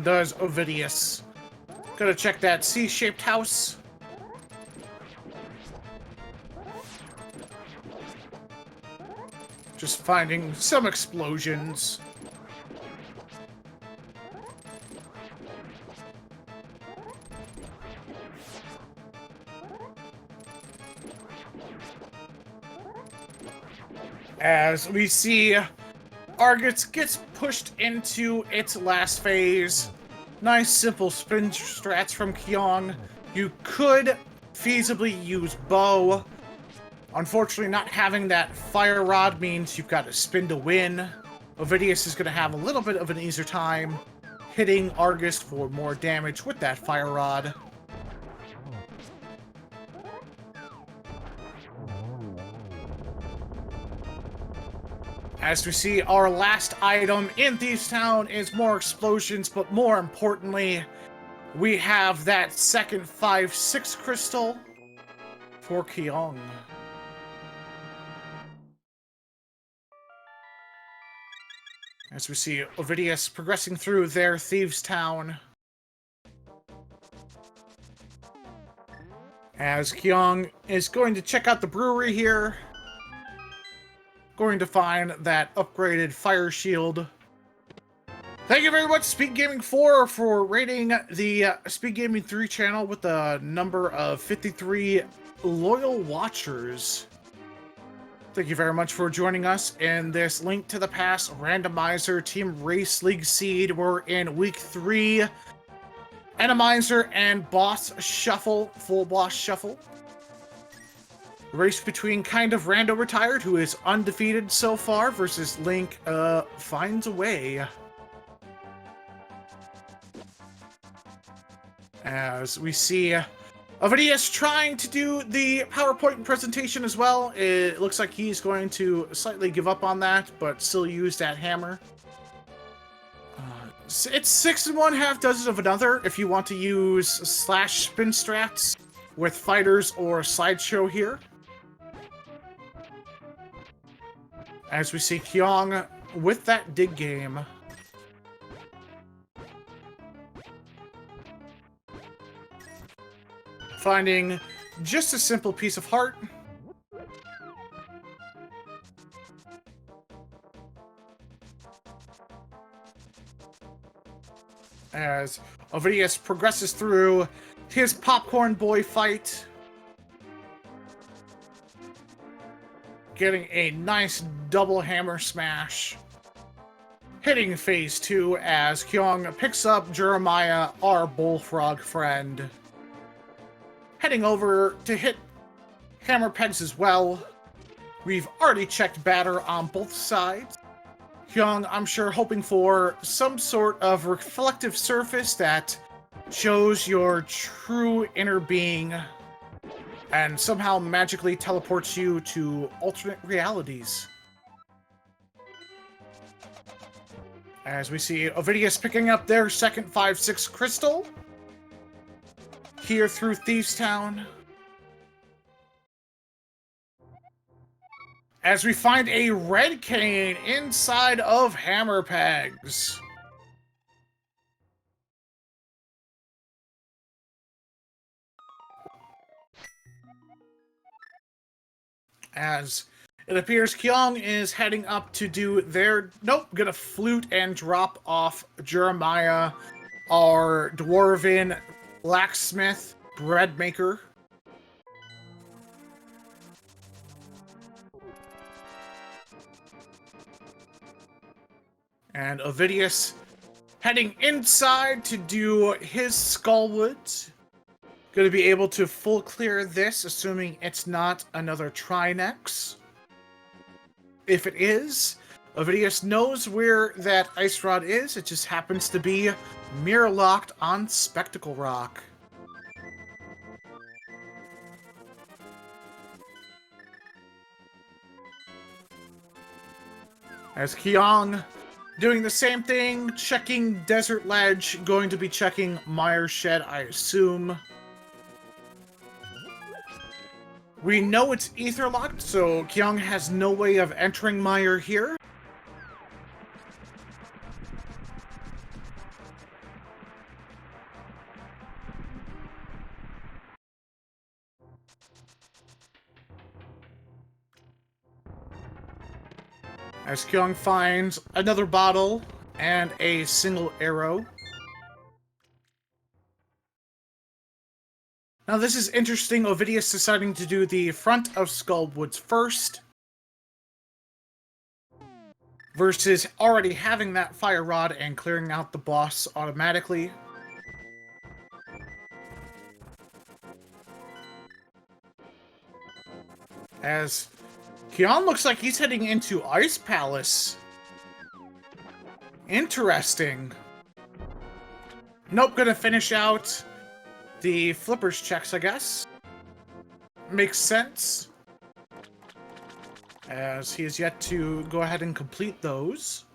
Does Ovidius. Gotta check that C-shaped house. Just finding some explosions. As we see Argus gets pushed into its last phase. Nice simple spin strats from Kyong. You could feasibly use bow. Unfortunately, not having that fire rod means you've got to spin to win. Ovidius is going to have a little bit of an easier time hitting Argus for more damage with that fire rod. As we see, our last item in Thieves Town is more explosions, but more importantly, we have that second 5-6 crystal for Kyong. As we see Ovidius progressing through their Thieves Town, as Kyong is going to check out the brewery here. Going to find that upgraded fire shield. Thank you very much, Speed Gaming 4, for rating the Speed Gaming 3 channel with a number of 53 loyal watchers. Thank you very much for joining us in this Link to the Past Randomizer Team Race League Seed. We're in Week 3. Randomizer and Boss Shuffle, full Boss Shuffle. Race between Kind of Rando Retired, who is undefeated so far, versus Link finds a way. As we see Ovidius trying to do the PowerPoint presentation as well. It looks like he's going to slightly give up on that, but still use that hammer. It's 6 and 1/2 dozen of another if you want to use slash spin strats with fighters or slideshow here. As we see Kyong with that dig game. Finding just a simple piece of heart. As Ovidius progresses through his popcorn boy fight. Getting a nice double hammer smash. Hitting phase 2 as Kyong picks up Jeremiah, our bullfrog friend. Heading over to hit hammer pegs as well. We've already checked batter on both sides. Kyong, I'm sure, hoping for some sort of reflective surface that shows your true inner being and somehow magically teleports you to alternate realities. As we see Ovidius picking up their second 5-6 crystal here through Thieves Town. As we find a red cane inside of hammer pegs. As It appears Kyong is heading up to do their... Nope, gonna flute and drop off Jeremiah, our dwarven blacksmith bread maker. And Ovidius heading inside to do his Skullwood. Gonna be able to full clear this, assuming it's not another Trinex. If it is, Ovidius knows where that ice rod is. It just happens to be mirror locked on Spectacle Rock. As Kyong doing the same thing, checking Desert Ledge, going to be checking Mire Shed, I assume. We know it's ether locked, so Kyong has no way of entering Mire here. As Kyong finds another bottle and a single arrow. Now this is interesting, Ovidius deciding to do the front of Skullwoods first, versus already having that fire rod and clearing out the boss automatically. As Kyong looks like he's heading into Ice Palace. Interesting. Nope, gonna finish out the flippers checks, I guess. Makes sense. As he has yet to go ahead and complete those.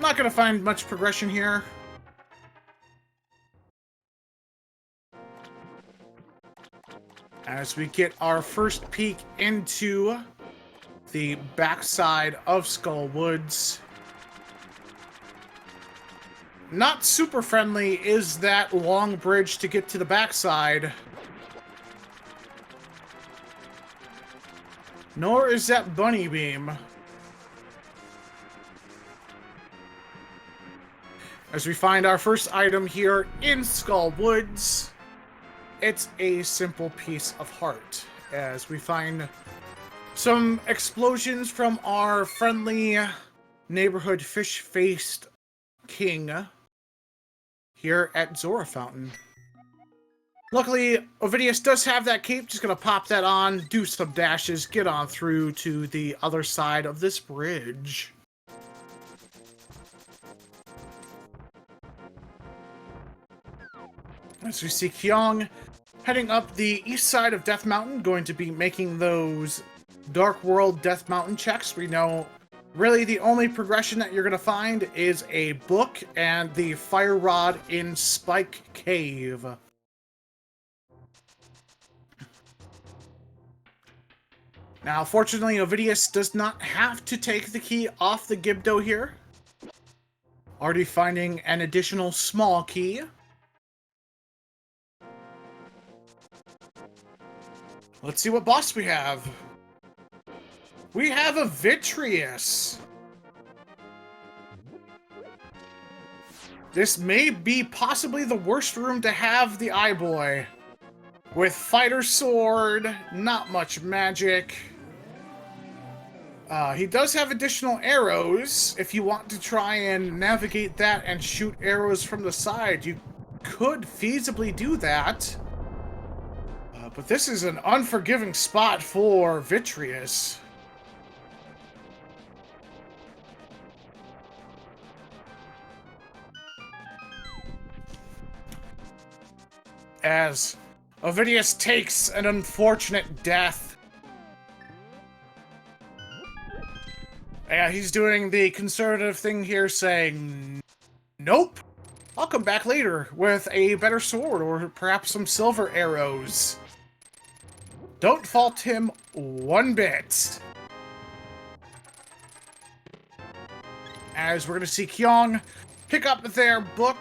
Not gonna find much progression here. As we get our first peek into the backside of Skullwoods. Not super friendly is that long bridge to get to the backside. Nor is that bunny beam. As we find our first item here in Skullwoods, it's a simple piece of heart. As we find some explosions from our friendly neighborhood fish-faced king here at Zora Fountain. Luckily, Ovidius does have that cape. Just gonna pop that on, do some dashes, get on through to the other side of this bridge. As we see Kyong heading up the east side of Death Mountain, going to be making those Dark World Death Mountain checks. We know really the only progression that you're going to find is a book and the fire rod in Spike Cave. Now, fortunately, Ovidius does not have to take the key off the Gibdo here. Already finding an additional small key. Let's see what boss we have. We have a Vitreous. This may be possibly the worst room to have the Eye Boy. With Fighter Sword, not much magic. He does have additional arrows. If you want to try and navigate that and shoot arrows from the side, you could feasibly do that. But this is an unforgiving spot for Vitreous. As Ovidius takes an unfortunate death. Yeah, he's doing the conservative thing here, saying, nope, I'll come back later with a better sword or perhaps some silver arrows. Don't fault him one bit. As we're going to see Kyong pick up their book.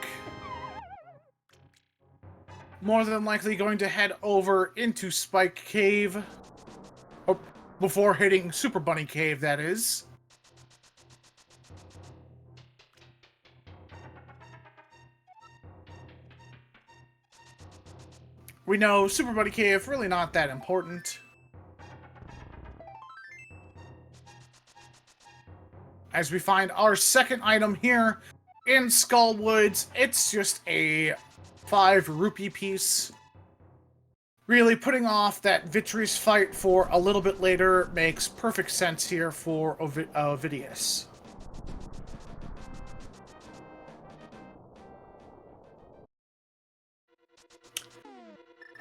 More than likely going to head over into Spike Cave. Before hitting Super Bunny Cave, that is. We know Super Bunny Cave, really not that important. As we find our second item here in Skull Woods, it's just a 5 rupee piece. Really, putting off that Vitreous fight for a little bit later makes perfect sense here for Ovidius.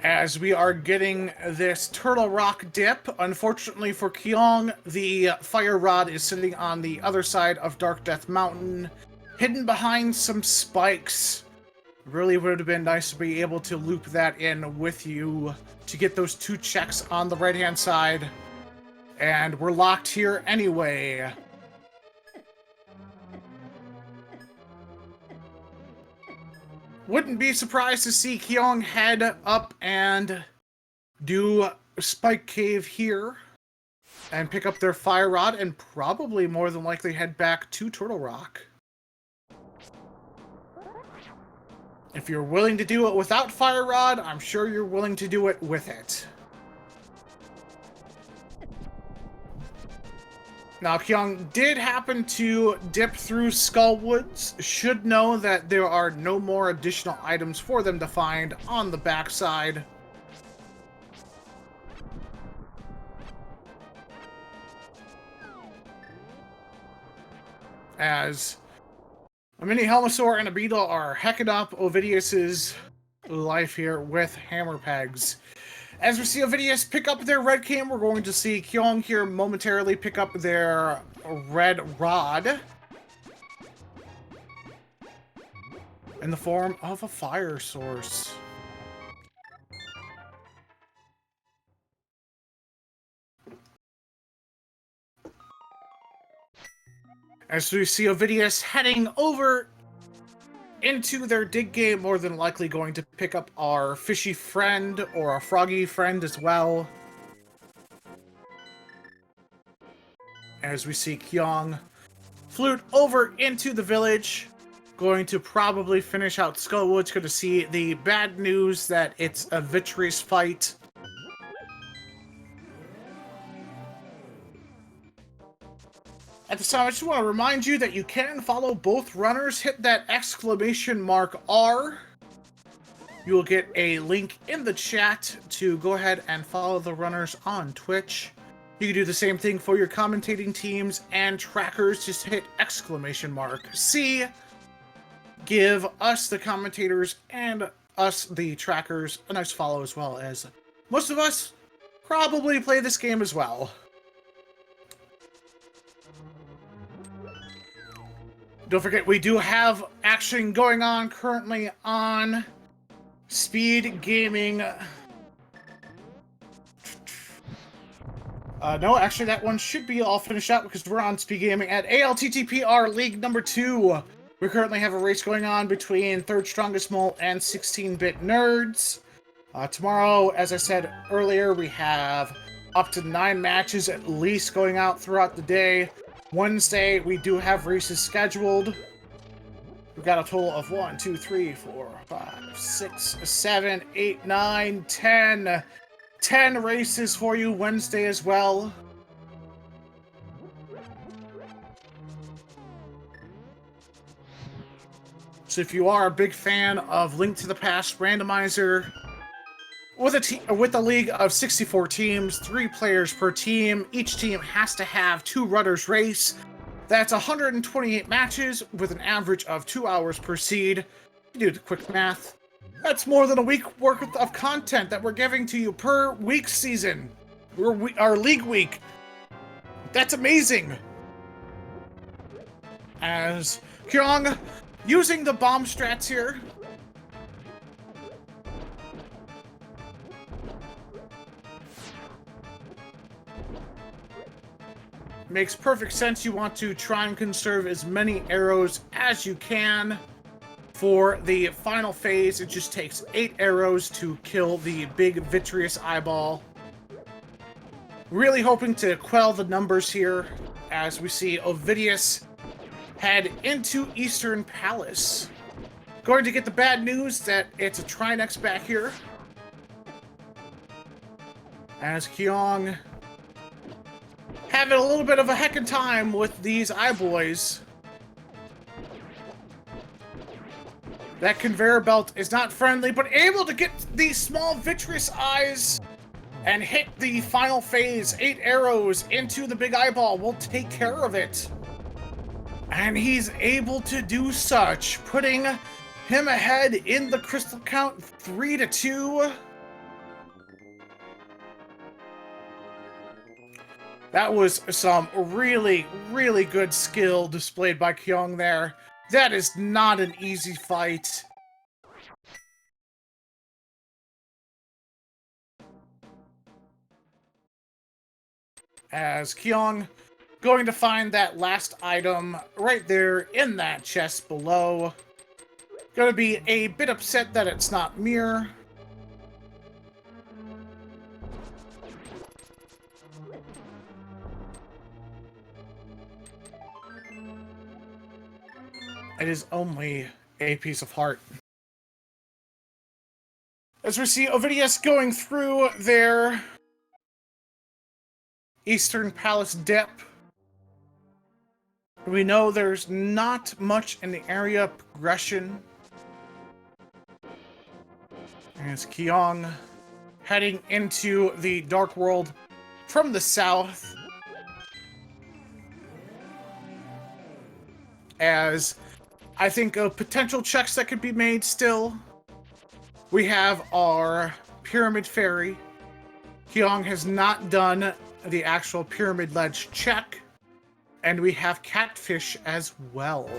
As we are getting this Turtle Rock dip, unfortunately for Kyong, the Fire Rod is sitting on the other side of Dark Death Mountain, hidden behind some spikes. Really would have been nice to be able to loop that in with you to get those 2 checks on the right-hand side. And we're locked here anyway. Wouldn't be surprised to see Kyong head up and do Spike Cave here and pick up their Fire Rod and probably more than likely head back to Turtle Rock. If you're willing to do it without Fire Rod, I'm sure you're willing to do it with it. Now, Kyong did happen to dip through Skull Woods, should know that there are no more additional items for them to find on the backside. As a mini Helmosaur and a Beetle are hecking up Ovidius's life here with hammer pegs. As we see Ovidius pick up their red cam, we're going to see Kyong here momentarily pick up their red rod in the form of a fire source. As we see Ovidius heading over into their dig game, more than likely going to pick up our fishy friend or our froggy friend as well. As we see Kyong flute over into the village, going to probably finish out Skullwoods. Going to see the bad news that it's a Vitreous fight. At this time, I just want to remind you that you can follow both runners. Hit that exclamation mark R. You will get a link in the chat to go ahead and follow the runners on Twitch. You can do the same thing for your commentating teams and trackers. Just hit exclamation mark C. Give us, the commentators, and us, the trackers, a nice follow, as well as most of us probably play this game as well. Don't forget, we do have action going on currently on Speed Gaming. No, actually, that one should be all finished out because we're on Speed Gaming at ALTTPR League number 2. We currently have a race going on between Third Strongest Mole and 16-Bit Nerds. Tomorrow, as I said earlier, we have up to 9 matches at least going out throughout the day. Wednesday, we do have races scheduled. We've got a total of 1, 2, 3, 4, 5, 6, 7, 8, 9, 10. 10 races for you Wednesday as well. So if you are a big fan of Link to the Past Randomizer, with a league of 64 teams, 3 players per team, each team has to have 2 runners race. That's 128 matches with an average of 2 hours per seed. You do the quick math. That's more than a week worth of content that we're giving to you per week season. Our league week. That's amazing. As Kyong, using the bomb strats here. Makes perfect sense. You want to try and conserve as many arrows as you can. For the final phase, it just takes 8 arrows to kill the big Vitreous eyeball. Really hoping to quell the numbers here as we see Ovidius head into Eastern Palace. Going to get the bad news that it's a Trinex back here. As Kyong having a little bit of a heckin' time with these boys. That conveyor belt is not friendly, but able to get these small vitreous eyes and hit the final phase. 8 arrows into the big eyeball will take care of it. And he's able to do such, putting him ahead in the crystal count 3-2. That was some really, really good skill displayed by Kyong there. That is not an easy fight. As Kyong going to find that last item right there in that chest below. Gonna be a bit upset that it's not Mirror. It is only a piece of heart. As we see Ovidius going through their Eastern Palace dip, we know there's not much in the area progression. As Kyong heading into the Dark World from the south. As I think of potential checks that could be made still. We have our Pyramid Ferry. Kyong has not done the actual Pyramid Ledge check. And we have Catfish as well.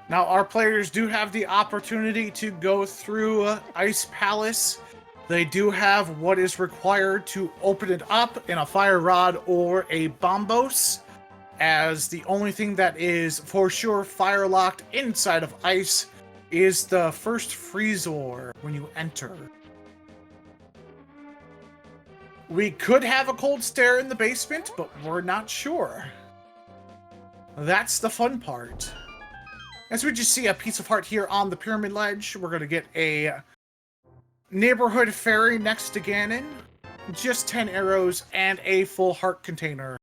Now, our players do have the opportunity to go through Ice Palace. They do have what is required to open it up in a Fire Rod or a Bombos, as the only thing that is for sure fire locked inside of Ice is the first Freezor when you enter. We could have a Cold Stare in the basement, but we're not sure. That's the fun part. As we just see a piece of heart here on the Pyramid Ledge, we're going to get a Neighborhood Ferry next to Ganon, just 10 arrows, and a full heart container.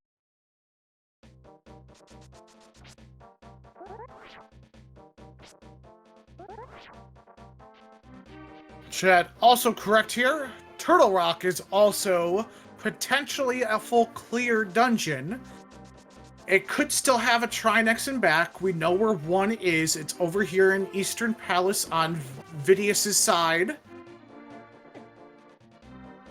Chad, also correct here, Turtle Rock is also potentially a full clear dungeon. It could still have a Trinex in back. We know where one is. It's over here in Eastern Palace on Vidius' side.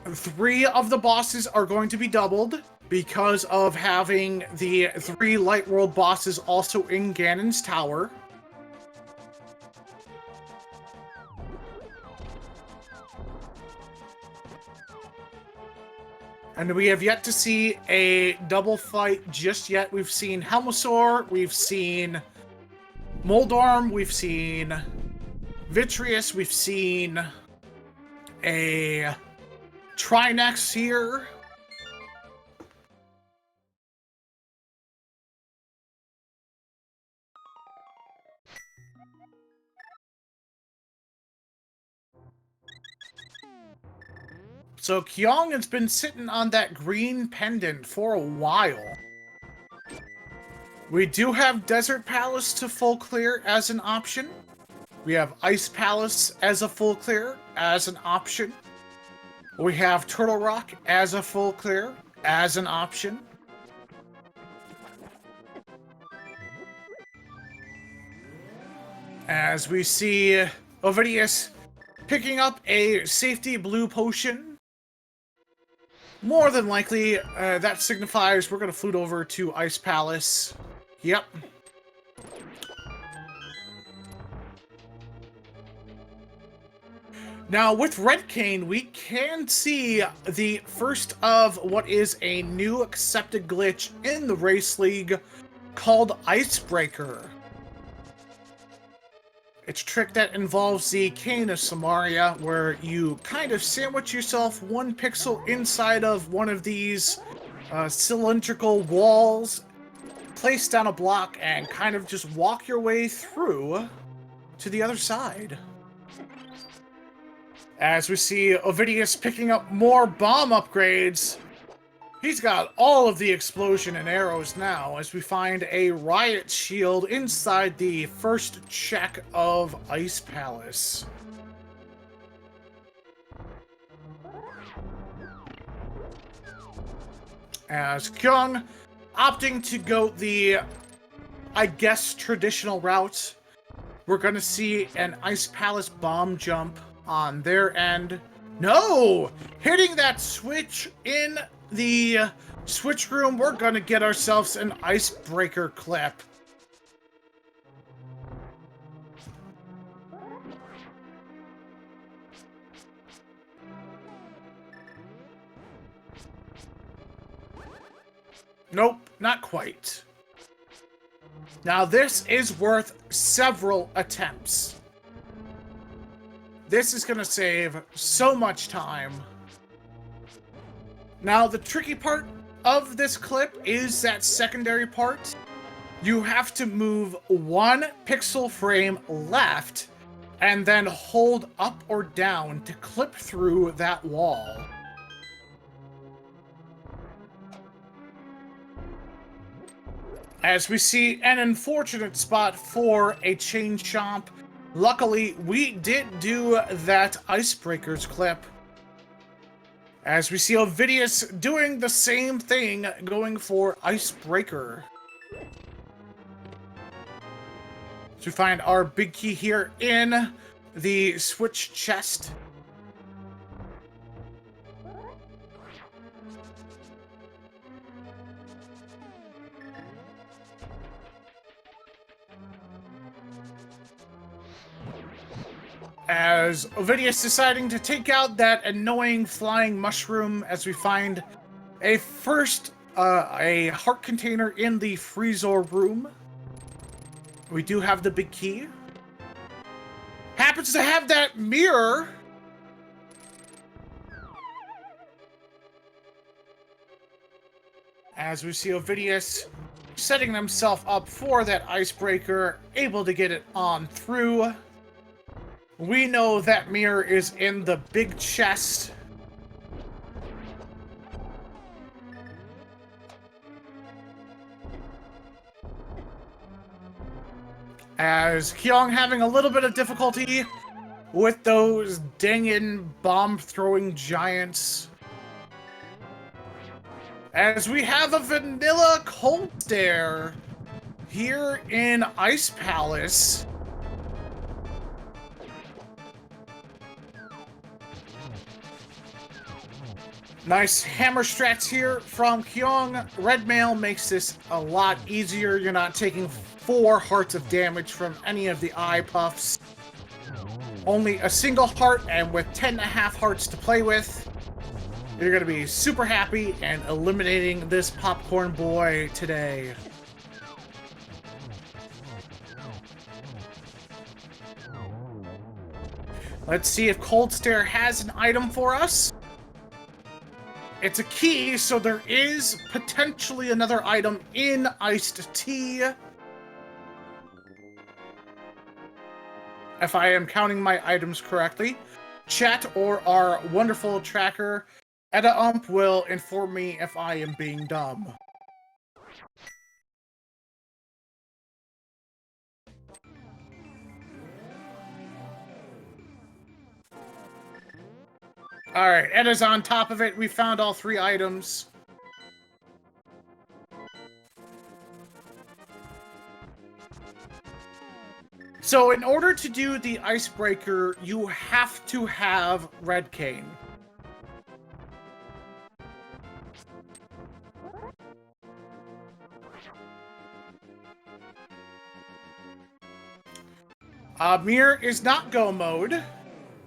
3 of the bosses are going to be doubled because of having the 3 Light World bosses also in Ganon's Tower. And we have yet to see a double fight just yet. We've seen Helmosaur, we've seen Moldarm, we've seen Vitreous, we've seen a Trinex here. So Kyong has been sitting on that green pendant for a while. We do have Desert Palace to full clear as an option. We have Ice Palace as a full clear as an option. We have Turtle Rock as a full clear as an option. As we see Ovidius picking up a safety blue potion. More than likely, that signifies we're going to flute over to Ice Palace. Yep. Now, with Red Cane, we can see the first of what is a new accepted glitch in the Race League called Icebreaker. It's a trick that involves the Cane of Samaria, where you kind of sandwich yourself 1 pixel inside of one of these cylindrical walls, place down a block, and kind of just walk your way through to the other side. As we see Ovidius picking up more bomb upgrades, he's got all of the explosion and arrows now as we find a riot shield inside the first check of Ice Palace. As Kyong opting to go the, I guess, traditional route, we're gonna see an Ice Palace bomb jump on their end. No! Hitting that switch in the switch room, we're gonna get ourselves an icebreaker clip. Nope, not quite. Now this is worth several attempts. This is gonna save so much time. Now, the tricky part of this clip is that secondary part. You have to move 1 pixel frame left and then hold up or down to clip through that wall. As we see an unfortunate spot for a chain chomp. Luckily, we did do that Icebreakers clip. As we see Ovidius doing the same thing, going for Icebreaker. So we find our big key here in the switch chest. As Ovidius deciding to take out that annoying flying mushroom as we find a a heart container in the freezer room. We do have the big key. Happens to have that mirror. As we see Ovidius setting himself up for that icebreaker, able to get it on through. We know that mirror is in the big chest. As Kyong having a little bit of difficulty with those dangin' bomb-throwing giants. As we have a vanilla cold stare here in Ice Palace. Nice hammer strats here from Kyong. Red mail makes this a lot easier. You're not taking 4 hearts of damage from any of the eye puffs. Only a single heart, and with 10.5 hearts to play with, you're going to be super happy and eliminating this popcorn boy today. Let's see if Cold Stare has an item for us. It's a key, so there is potentially another item in Iced Tea. If I am counting my items correctly. Chat or our wonderful tracker, EdaUmp, will inform me if I am being dumb. Alright, Eda's on top of it. We found all 3 items. So in order to do the icebreaker, you have to have Red Cane. Mir is not go mode.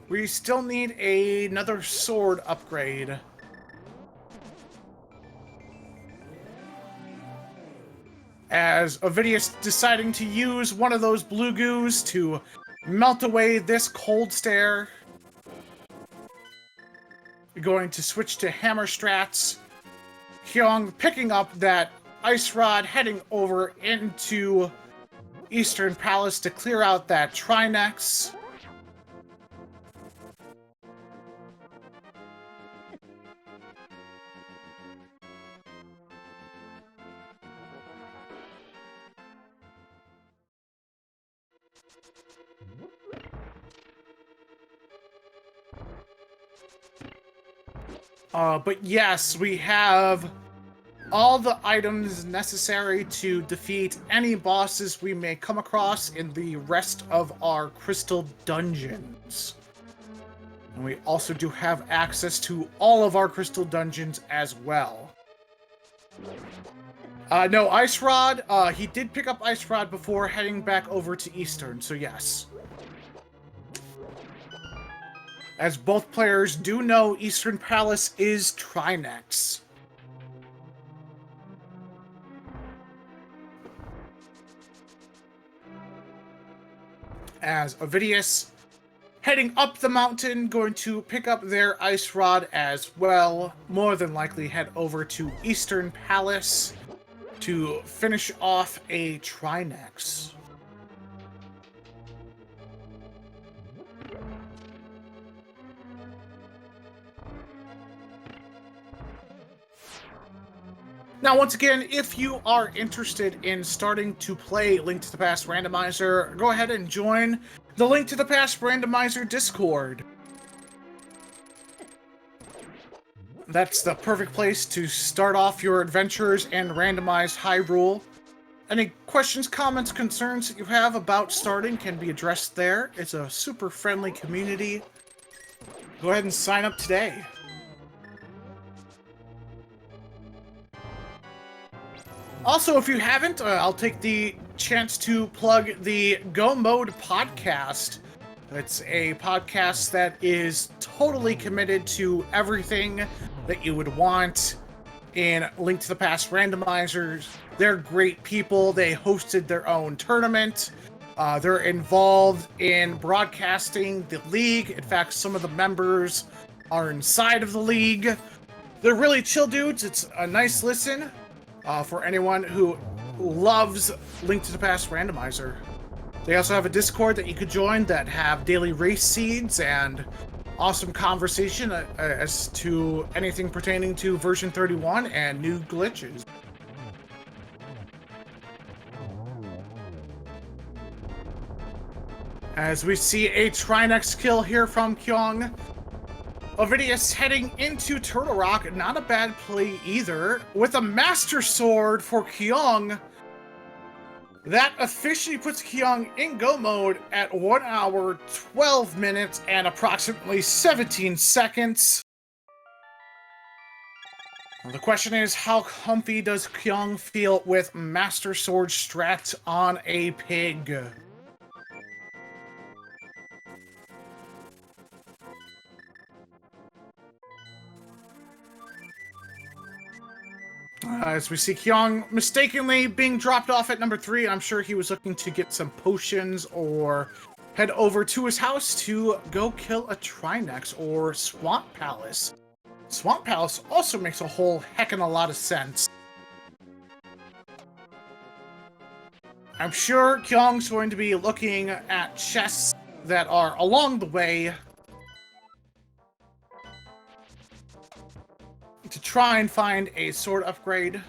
We still need another sword upgrade. As Ovidius deciding to use one of those blue goos to melt away this cold stare. We're going to switch to hammer strats. Kyong picking up that ice rod, heading over into Eastern Palace to clear out that Trinex. But yes, we have all the items necessary to defeat any bosses we may come across in the rest of our crystal dungeons. And we also do have access to all of our crystal dungeons as well. No, Ice Rod, he did pick up Ice Rod before heading back over to Eastern, so yes. As both players do know, Eastern Palace is Trinex. As Ovidius, heading up the mountain, going to pick up their Ice Rod as well. More than likely head over to Eastern Palace to finish off a Trinex. Now, once again, if you are interested in starting to play Link to the Past Randomizer, go ahead and join the Link to the Past Randomizer Discord. That's the perfect place to start off your adventures and randomize Hyrule. Any questions, comments, concerns that you have about starting can be addressed there. It's a super friendly community. Go ahead and sign up today. Also, if you haven't, I'll take the chance to plug the Go Mode podcast. It's a podcast that is totally committed to everything that you would want in Link to the Past Randomizers. They're great people. They hosted their own tournament. They're involved in broadcasting the league. In fact, some of the members are inside of the league. They're really chill dudes. It's a nice listen. For anyone who loves Link to the Past Randomizer. They also have a Discord that you could join that have daily race seeds and awesome conversation as to anything pertaining to version 31 and new glitches. As we see a Trinex kill here from Kyong. Ovidius heading into Turtle Rock, not a bad play either, with a Master Sword for Kyong. That officially puts Kyong in go mode at 1 hour, 12 minutes, and approximately 17 seconds. Well, the question is, how comfy does Kyong feel with Master Sword strat on a pig? As we see Kyong mistakenly being dropped off at number 3, I'm sure he was looking to get some potions or head over to his house to go kill a Trinex or Swamp Palace. Swamp Palace also makes a whole heckin' a lot of sense. I'm sure Kyong's going to be looking at chests that are along the way to try and find a sword upgrade.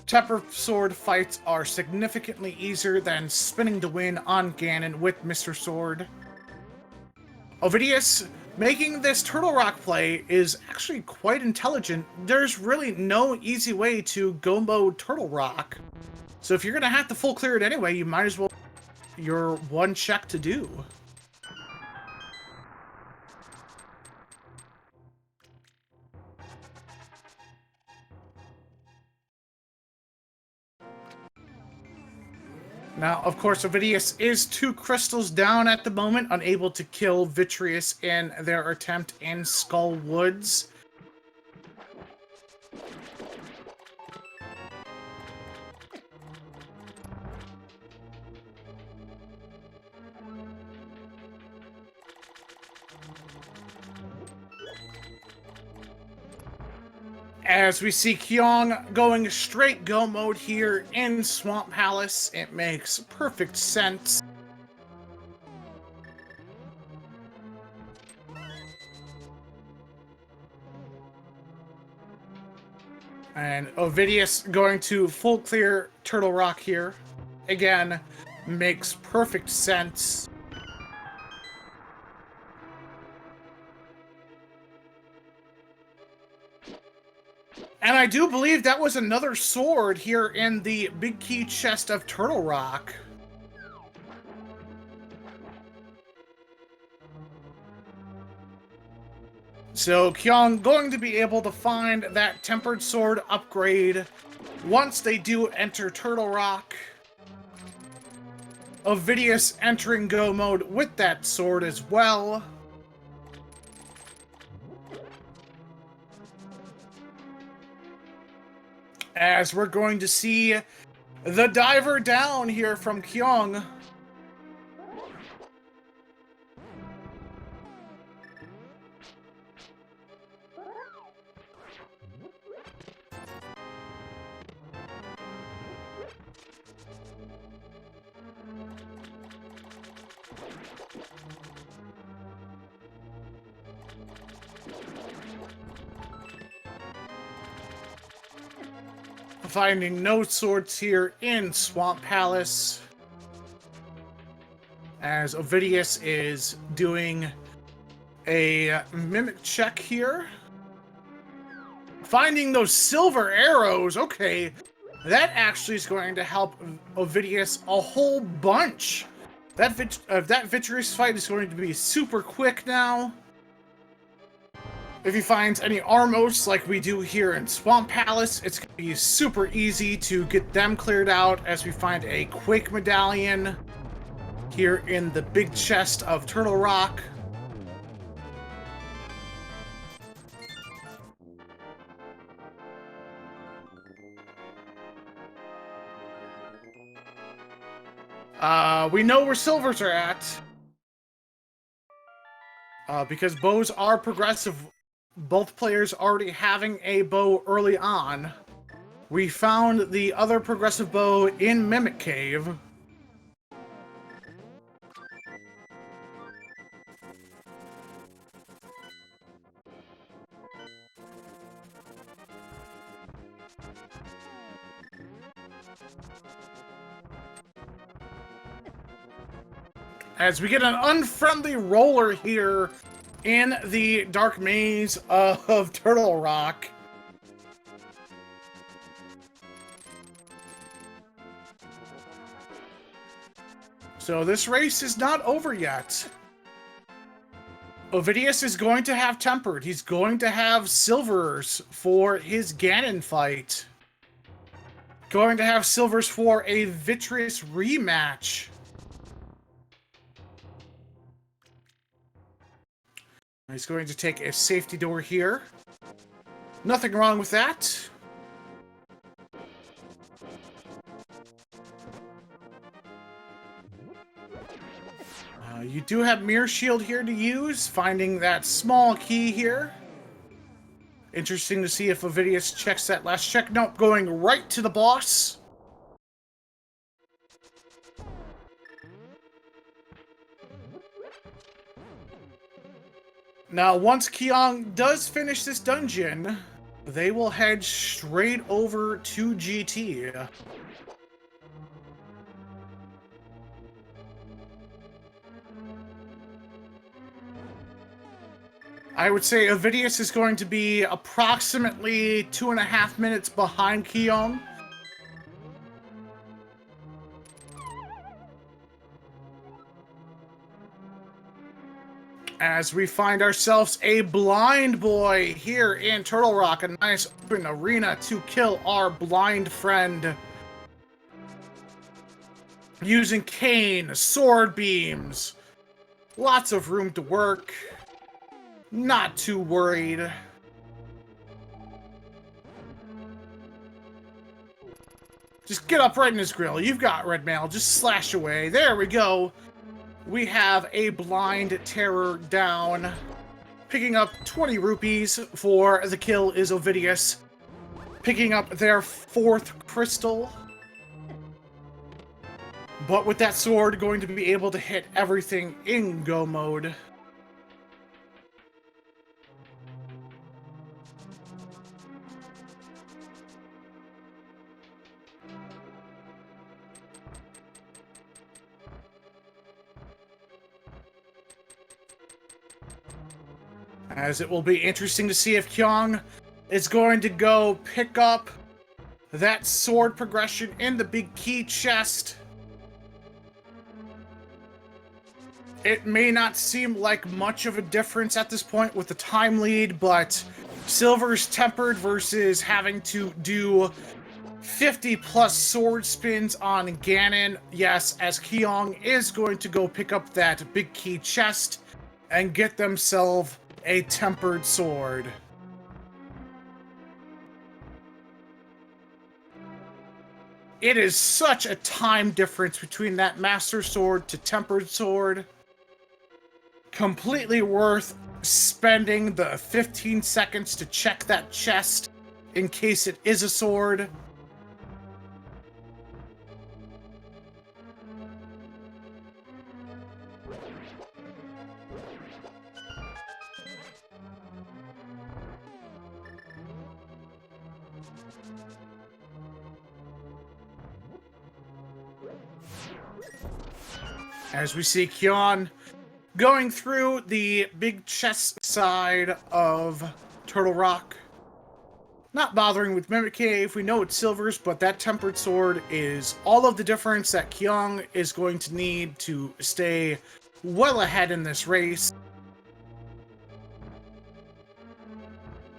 Temper sword fights are significantly easier than spinning to win on Ganon with Mr. Sword. Ovidius making this Turtle Rock play is actually quite intelligent. There's really no easy way to go mode Turtle Rock. So if you're gonna have to full clear it anyway, you might as well your one check to do. Now, of course, Ovidius is 2 crystals down at the moment, unable to kill Vitreous in their attempt in Skull Woods. As we see Kyong going straight go mode here in Swamp Palace, it makes perfect sense. And Ovidius going to full clear Turtle Rock here. Again, makes perfect sense. And I do believe that was another sword here in the big key chest of Turtle Rock. So Kyong going to be able to find that tempered sword upgrade once they do enter Turtle Rock. Ovidius entering go mode with that sword as well. As we're going to see the diver down here from Kyong. Finding no swords here in Swamp Palace, as Ovidius is doing a mimic check here. Finding those silver arrows, okay, that actually is going to help Ovidius a whole bunch. That Vitreous fight is going to be super quick now. If he finds any Armos like we do here in Swamp Palace, it's going to be super easy to get them cleared out as we find a Quake Medallion here in the big chest of Turtle Rock. We know where silvers are at. Because bows are progressive, both players already having a bow early on. We found the other progressive bow in Mimic Cave. As we get an unfriendly roller here in the dark maze of Turtle Rock. So this race is not over yet. Ovidius is going to have tempered. He's going to have silvers for his Ganon fight. Going to have silvers for a Vitreous rematch. He's going to take a safety door here. Nothing wrong with that. You do have Mirror Shield here to use, finding that small key here. Interesting to see if Ovidius checks that last check. Nope, going right to the boss. Now, once Kyong does finish this dungeon, they will head straight over to GT. I would say Ovidius is going to be approximately 2.5 minutes behind Kyong. As we find ourselves a blind boy here in Turtle Rock, a nice open arena to kill our blind friend. using cane, sword beams. Lots of room to work. Not too worried. Just get up right in his grill. You've got red mail. Just slash away. There we go. We have a blind terror down. Picking up 20 rupees for the kill is Ovidius. Picking up their 4th crystal. But with that sword, going to be able to hit everything in go mode. As it will be interesting to see if Kyong is going to go pick up that sword progression in the big key chest. It may not seem like much of a difference at this point with the time lead, but Silver's tempered versus having to do 50 plus sword spins on Ganon. Yes, as Kyong is going to go pick up that big key chest and get themselves a tempered sword. It is such a time difference between that Master Sword to Tempered Sword. Completely worth spending the 15 seconds to check that chest in case it is a sword. As we see Kyong going through the big chest side of Turtle Rock. Not bothering with Mimic Cave, we know it's Silver's, but that Tempered Sword is all of the difference that Kyong is going to need to stay well ahead in this race.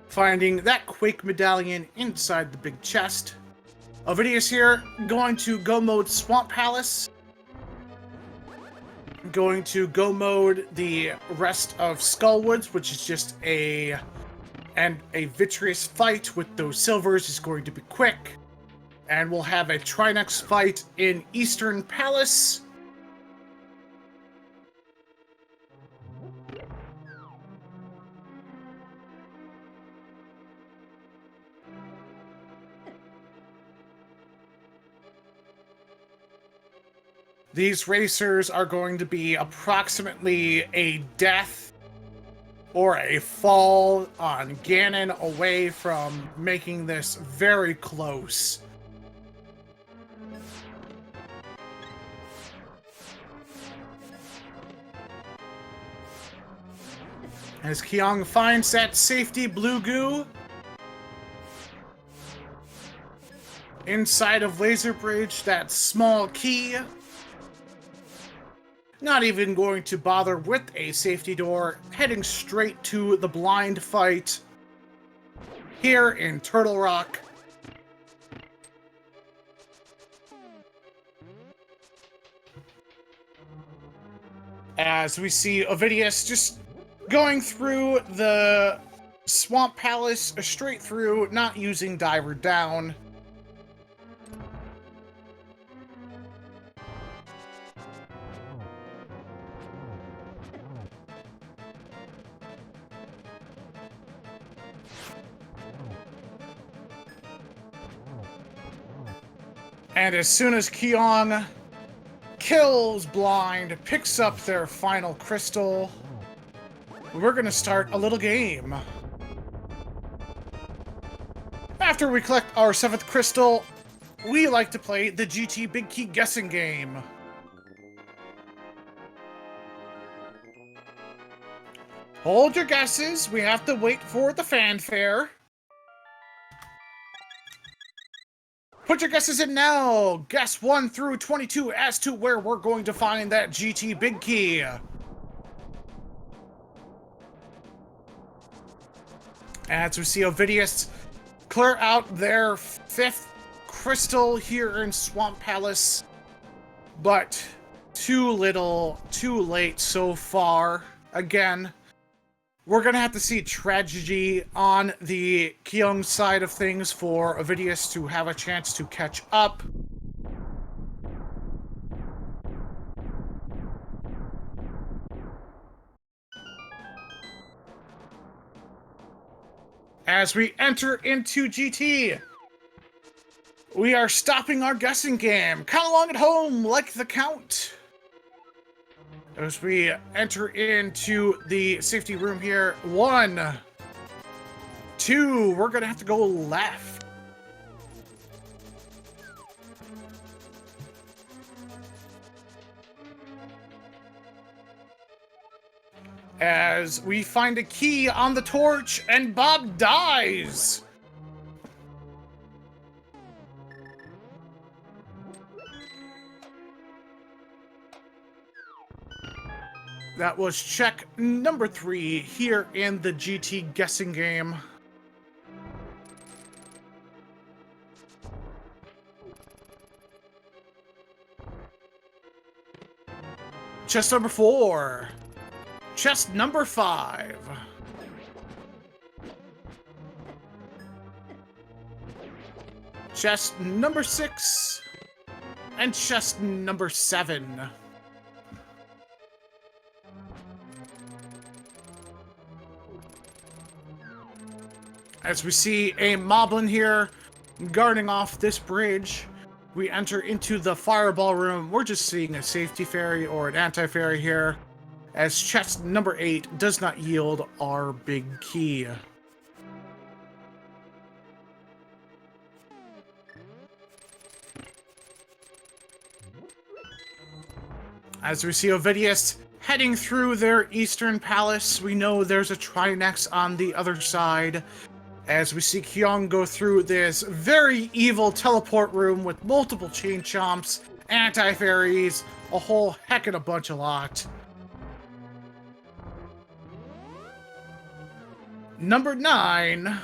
Finding that Quake Medallion inside the big chest. Ovidius here, going to go mode Swamp Palace. Going to go mode the rest of Skullwoods, which is just a vitreous fight with those Silvers is going to be quick. And we'll have a Trinex fight in Eastern Palace. These racers are going to be approximately a death or a fall on Ganon away from making this very close. As Kyong finds that safety blue goo inside of Laser Bridge, that small key. Not even going to bother with a safety door, heading straight to the blind fight here in Turtle Rock. As we see Ovidius just going through the Swamp Palace straight through, not using Diver Down. And as soon as Kyong kills Blind, picks up their final crystal, we're gonna start a little game. After we collect our 7th crystal, we like to play the GT Big Key guessing game. Hold your guesses, we have to wait for the fanfare. Put your guesses in now! Guess 1 through 22 as to where we're going to find that GT Big Key. As we see Ovidius clear out their 5th crystal here in Swamp Palace. But too little, too late so far. Again, we're going to have to see tragedy on the Kyong side of things for Ovidius to have a chance to catch up. As we enter into GT, we are stopping our guessing game. Count along at home like the count. As we enter into the safety room here, 1, 2, we're gonna have to go left. As we find a key on the torch and Bob dies. That was check number 3 here in the GT guessing game. Chest number 4. Chest number 5. Chest number 6. And chest number 7. As we see a moblin here guarding off this bridge, we enter into the fireball room. We're just seeing a safety fairy or an anti-fairy here, as chest number 8 does not yield our big key. As we see Ovidius heading through their eastern palace, we know there's a Trinex on the other side. As we see Kyong go through this very evil teleport room with multiple chain chomps, anti-fairies, a whole heck of a bunch of lot. Number 9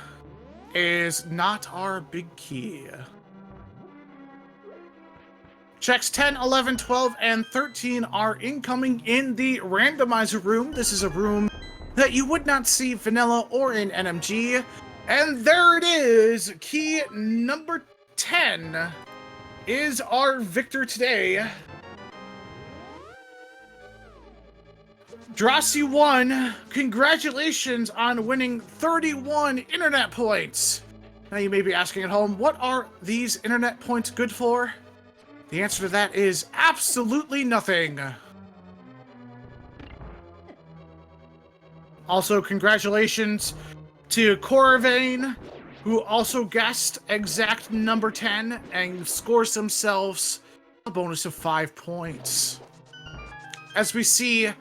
is not our big key. Checks 10, 11, 12, and 13 are incoming in the randomizer room. This is a room that you would not see vanilla or in NMG. And there it is! Key number 10 is our victor today. Drosy1, congratulations on winning 31 internet points. Now you may be asking at home, what are these internet points good for? The answer to that is absolutely nothing. Also, congratulations to Corvane, who also guessed exact number 10 and scores themselves a bonus of 5 points. As we see a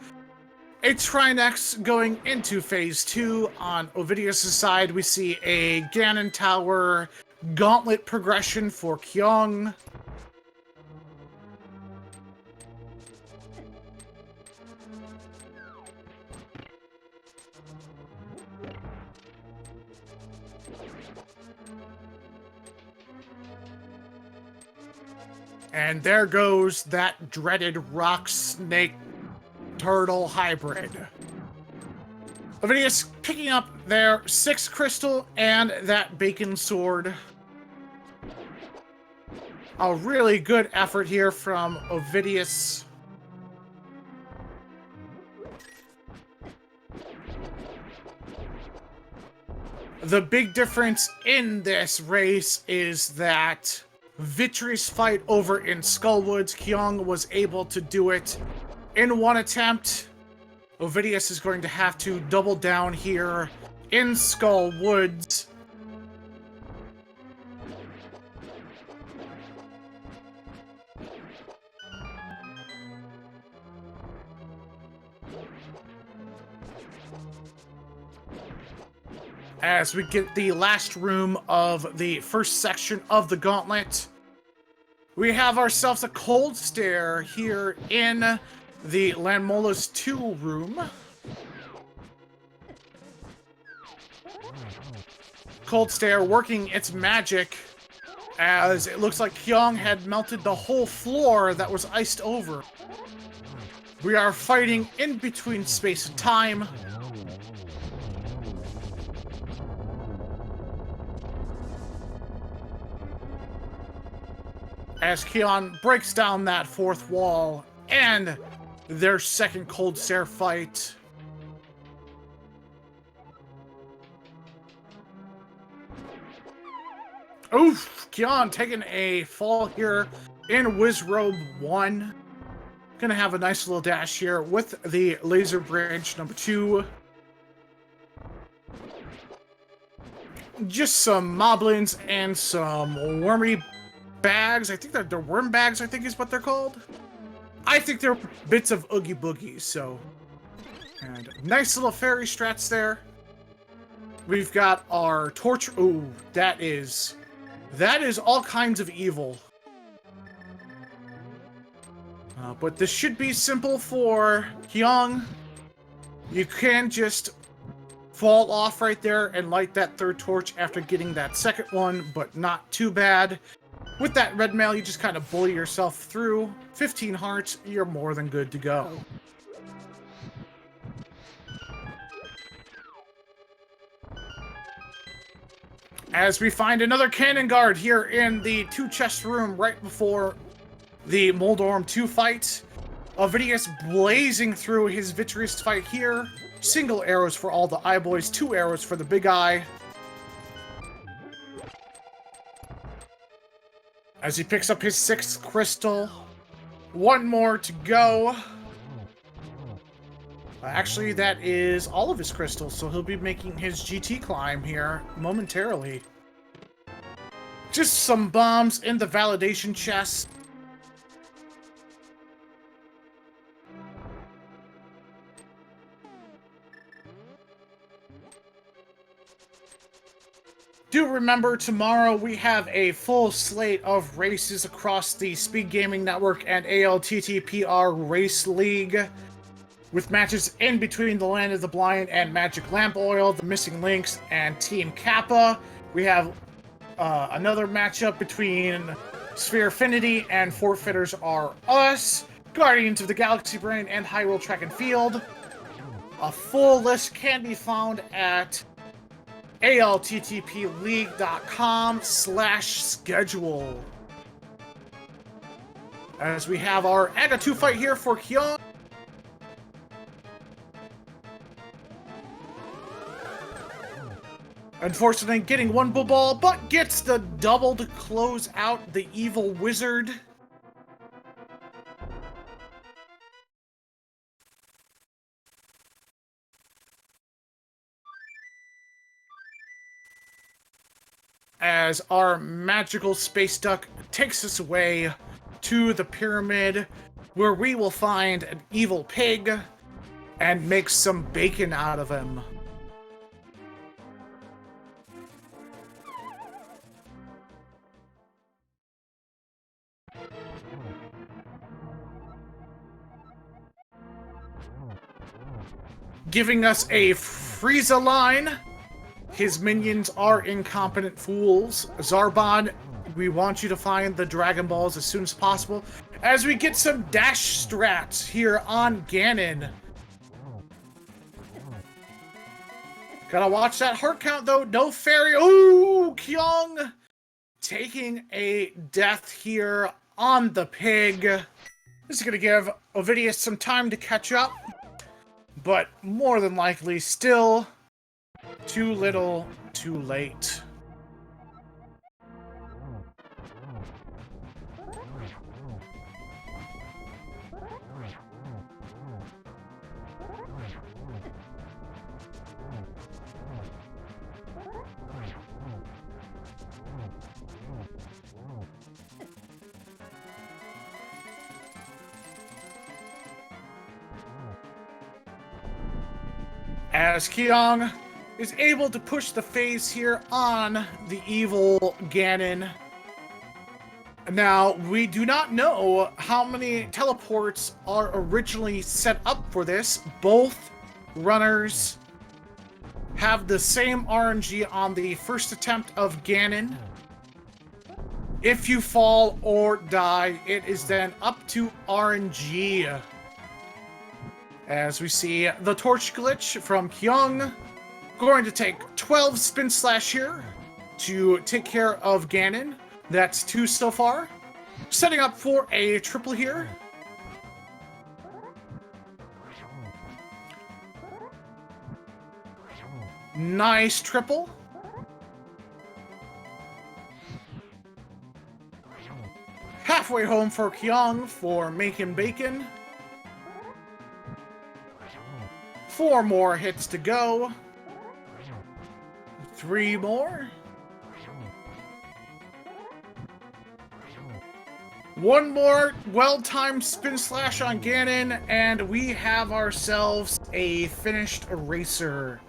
Trinex going into phase 2 on Ovidius' side, we see a Ganon Tower gauntlet progression for Kyong. And there goes that dreaded rock snake turtle hybrid. Ovidius picking up their 6 crystal and that bacon sword. A really good effort here from Ovidius. The big difference in this race is that Victory's fight over in Skullwoods, Kyong was able to do it in 1 attempt. Ovidius is going to have to double down here in Skullwoods. As we get the last room of the first section of the gauntlet, we have ourselves a cold stare here in the Landmola's 2 room. Cold stare working its magic as it looks like Kyong had melted the whole floor that was iced over. We are fighting in between space and time. As Kyong breaks down that fourth wall and their second cold stare fight. Oof! Kyong taking a fall here in Wizrobe 1. Gonna have a nice little dash here with the laser bridge number 2. Just some moblins and some wormy bags. I think they're worm bags, I think is what they're called. I think they're bits of Oogie Boogie, so. And nice little fairy strats there. We've got our torch. Ooh, that is all kinds of evil. But this should be simple for Kyong. You can just fall off right there and light that third torch after getting that second one, but not too bad. With that red mail, you just kind of bully yourself through. 15 hearts, you're more than good to go. As we find another cannon guard here in the 2-chest room right before the Moldorm 2 fight. Ovidius blazing through his victorious fight here. Single arrows for all the eye boys, 2 arrows for the big eye. As he picks up his 6th crystal. 1 more to go. Actually, that is all of his crystals, so he'll be making his GT climb here momentarily. Just some bombs in the validation chest. Do remember, tomorrow we have a full slate of races across the Speed Gaming Network and ALTTPR Race League, with matches in between the Land of the Blind and Magic Lamp Oil, the Missing Links, and Team Kappa. We have another matchup between Sphere Affinity and Forfeiters Are Us, Guardians of the Galaxy Brain, and Hyrule Track and Field. A full list can be found at alttpleague.com/schedule. As we have our AGA 2 fight here for Kyong. Unfortunately, getting 1 blue ball, but gets the double to close out the evil wizard. As our magical space duck takes us away to the pyramid, where we will find an evil pig and make some bacon out of him. Giving us a Frieza line. His minions are incompetent fools. Zarbon, we want you to find the Dragon Balls as soon as possible. As we get some dash strats here on Ganon. Gotta watch that heart count though. No fairy. Ooh, Kyong taking a death here on the pig. This is gonna give Ovidius some time to catch up. But more than likely, still too little, too late. As Kyong is able to push the phase here on the evil Ganon. Now, we do not know how many teleports are originally set up for this. Both runners have the same RNG on the first attempt of Ganon. If you fall or die, it is then up to RNG. As we see the torch glitch from Kyong, going to take 12 spin slash here to take care of Ganon. That's 2 so far. Setting up for a triple here. Nice triple. Halfway home for Kyong for making bacon. 4 more hits to go. 3 more. 1 more well-timed spin slash on Ganon, and we have ourselves a finished eraser.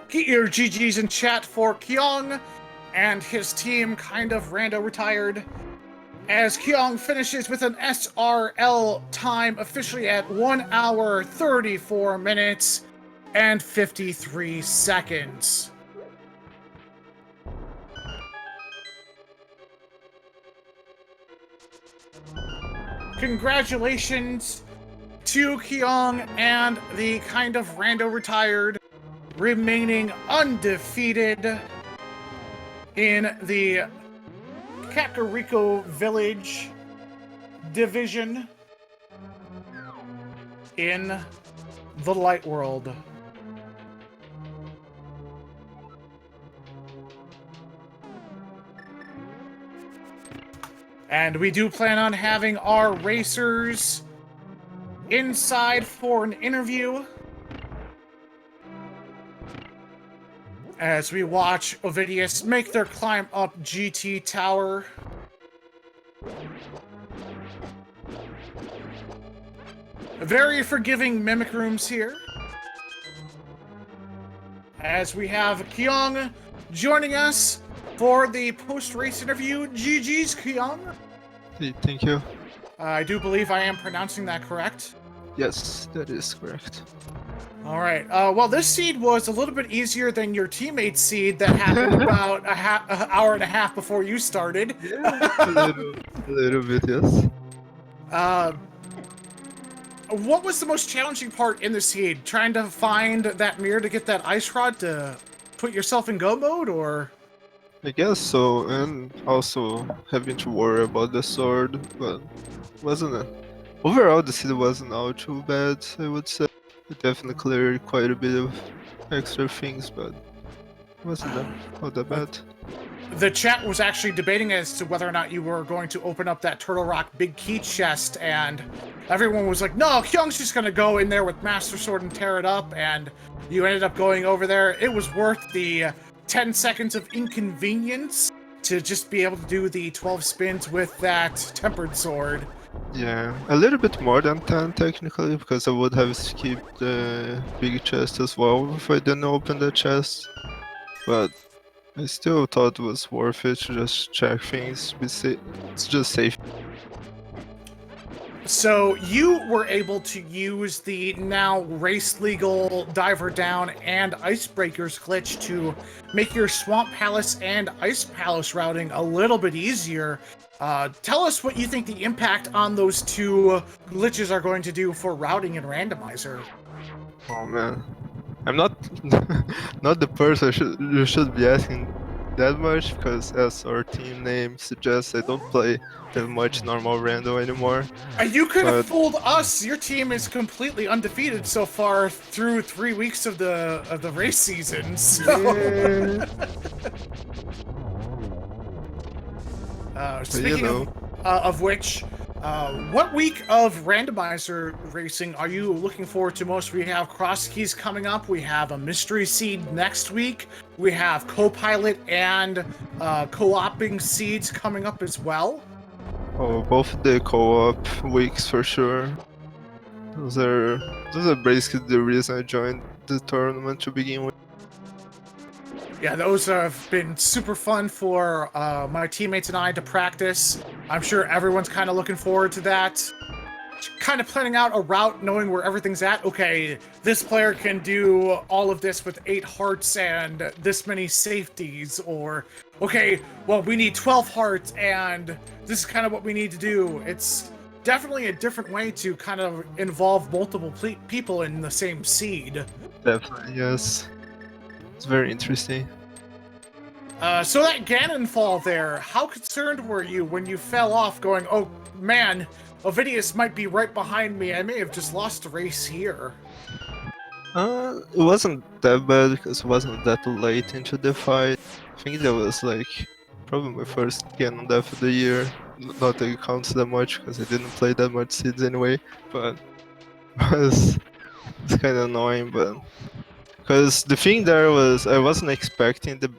Get your GGs in chat for Kyong and his team kind of rando retired. As Kyong finishes with an SRL time officially at 1 hour, 34 minutes, and 53 seconds. Congratulations to Kyong and the kind of rando retired, remaining undefeated in the Kakariko Village division in the Light World. And we do plan on having our racers inside for an interview as we watch Ovidius make their climb up GT Tower. Very forgiving mimic rooms here. As we have Kyong joining us for the post-race interview. GG's, Kyong. Hey, thank you. I do believe I am pronouncing that correct. Yes, that is correct. All right. Well, this seed was a little bit easier than your teammate's seed that happened about an hour and a half before you started. Yeah, a little bit, yes. What was the most challenging part in the seed? Trying to find that mirror to get that ice rod to put yourself in go mode, or? I guess so, and also having to worry about the sword, but wasn't it? Overall, the seed wasn't all too bad, I would say. It definitely cleared quite a bit of extra things, but it wasn't all that bad. The chat was actually debating as to whether or not you were going to open up that Turtle Rock big key chest, and everyone was like, no, Kyung's just gonna go in there with Master Sword and tear it up, and you ended up going over there. It was worth the 10 seconds of inconvenience to just be able to do the 12 spins with that tempered sword. Yeah, a little bit more than 10 technically, because I would have skipped the big chest as well if I didn't open the chest. But I still thought it was worth it to just check things, it's just safe. So you were able to use the now race legal diver down and icebreakers glitch to make your Swamp Palace and Ice Palace routing a little bit easier. Tell us what you think the impact on those two glitches are going to do for routing and randomizer. Oh man, I'm not not the person you should be asking that much, because as our team name suggests, I don't play that much normal rando anymore. You could have fooled us. Your team is completely undefeated so far through 3 weeks of the race season. So. Yeah. Speaking of which, what week of randomizer racing are you looking forward to most? We have cross keys coming up. We have a mystery seed next week. We have co-pilot and co-oping seeds coming up as well. Oh, both the co-op weeks for sure. Those are basically the reason I joined the tournament to begin with. Yeah, those have been super fun for my teammates and I to practice. I'm sure everyone's kind of looking forward to that. kind of planning out a route, knowing where everything's at. Okay, this player can do all of this with 8 hearts and this many safeties, or okay, well, we need 12 hearts and this is kind of what we need to do. It's definitely a different way to kind of involve multiple people in the same seed. Definitely, yes. It's very interesting. So that Ganon fall there, how concerned were you when you fell off going, oh man, Ovidius might be right behind me, I may have just lost a race here? It wasn't that bad because it wasn't that late into the fight. I think that was like probably my first Ganon death of the year. Not that it counts that much because I didn't play that much seeds anyway, but it's kind of annoying, but because the thing there was I wasn't expecting the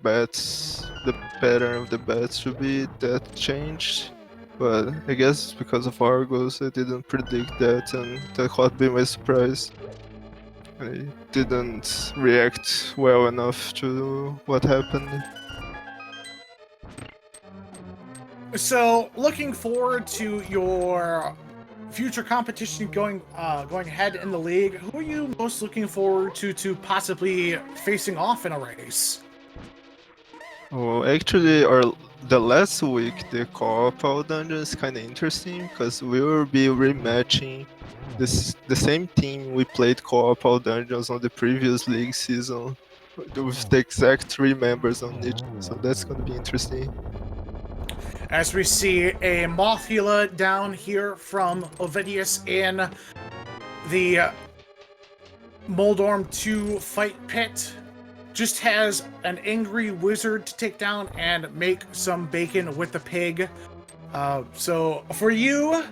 pattern of the bats to be that changed, but I guess because of Argos I didn't predict that and that caught me by surprise. I didn't react well enough to what happened. So, looking forward to your future competition going ahead in the league, who are you most looking forward to possibly facing off in a race? Oh, actually, the last week the co-op All Dungeon is kind of interesting because we will be rematching the same team we played co-op All Dungeons on the previous league season with the exact 3 members on each, so that's gonna be interesting. As we see a Mothula down here from Ovidius in the Moldorm 2 fight pit. Just has an angry wizard to take down and make some bacon with the pig. So for you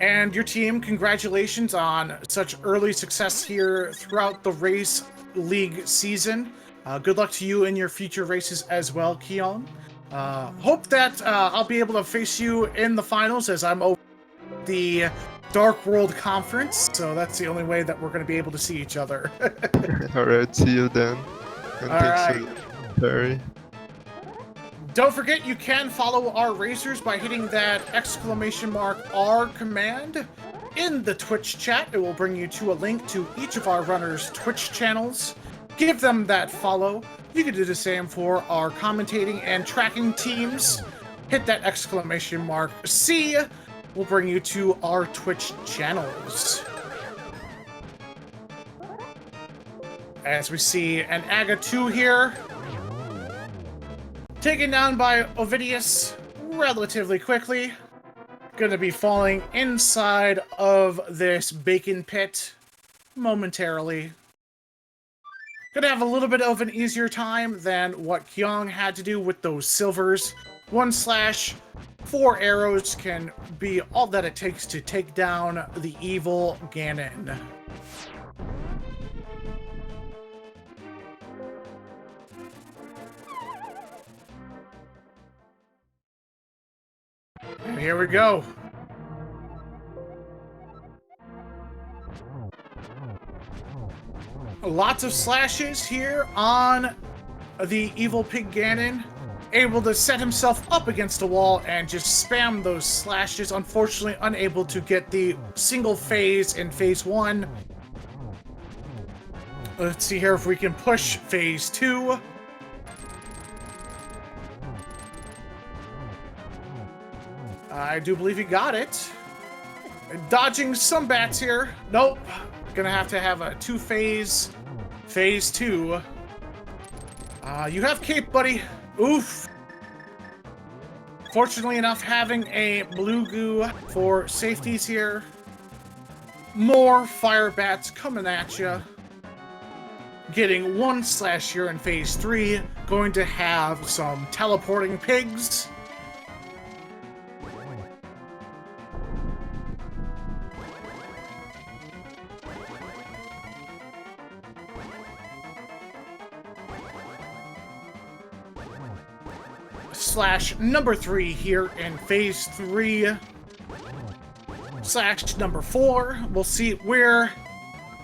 and your team, congratulations on such early success here throughout the race league season. Good luck to you in your future races as well, Kyong. Hope that I'll be able to face you in the finals as I'm over the Dark World Conference, so that's the only way that we're going to be able to see each other. Alright, see you then. And thanks, Barry. Don't forget, you can follow our racers by hitting that !R command in the Twitch chat. It will bring you to a link to each of our runners' Twitch channels. Give them that follow. You can do the same for our commentating and tracking teams. Hit that !C will bring you to our Twitch channels. As we see an Aga 2 here, taken down by Ovidius relatively quickly. Gonna be falling inside of this bacon pit momentarily. Gonna have a little bit of an easier time than what Kyong had to do with those silvers. 1/4 arrows can be all that it takes to take down the evil Ganon. And here we go. Lots of slashes here on the evil pig Ganon. Able to set himself up against a wall and just spam those slashes. Unfortunately, unable to get the single phase in phase 1. Let's see here if we can push phase 2. I do believe he got it. Dodging some bats here. Nope. Gonna have to have a 2-phase. Phase 2. You have cape, buddy. Oof. Fortunately enough, having a blue goo for safeties here. More fire bats coming at you. Getting 1 slash here in phase 3. Going to have some teleporting pigs. Slash number 3 here in phase 3. Slash number 4. We'll see where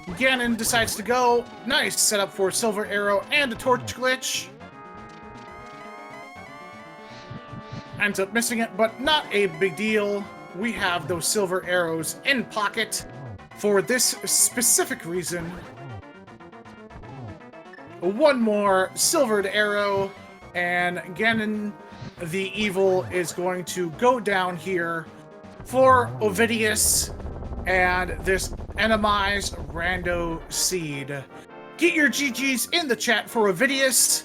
Ganon decides to go. Nice setup for Silver Arrow and a torch glitch. Ends up missing it, but not a big deal. we have those silver arrows in pocket for this specific reason. One more silvered arrow, and Ganon the Evil is going to go down here for Ovidius and this enemized rando seed. Get your GGs in the chat for Ovidius.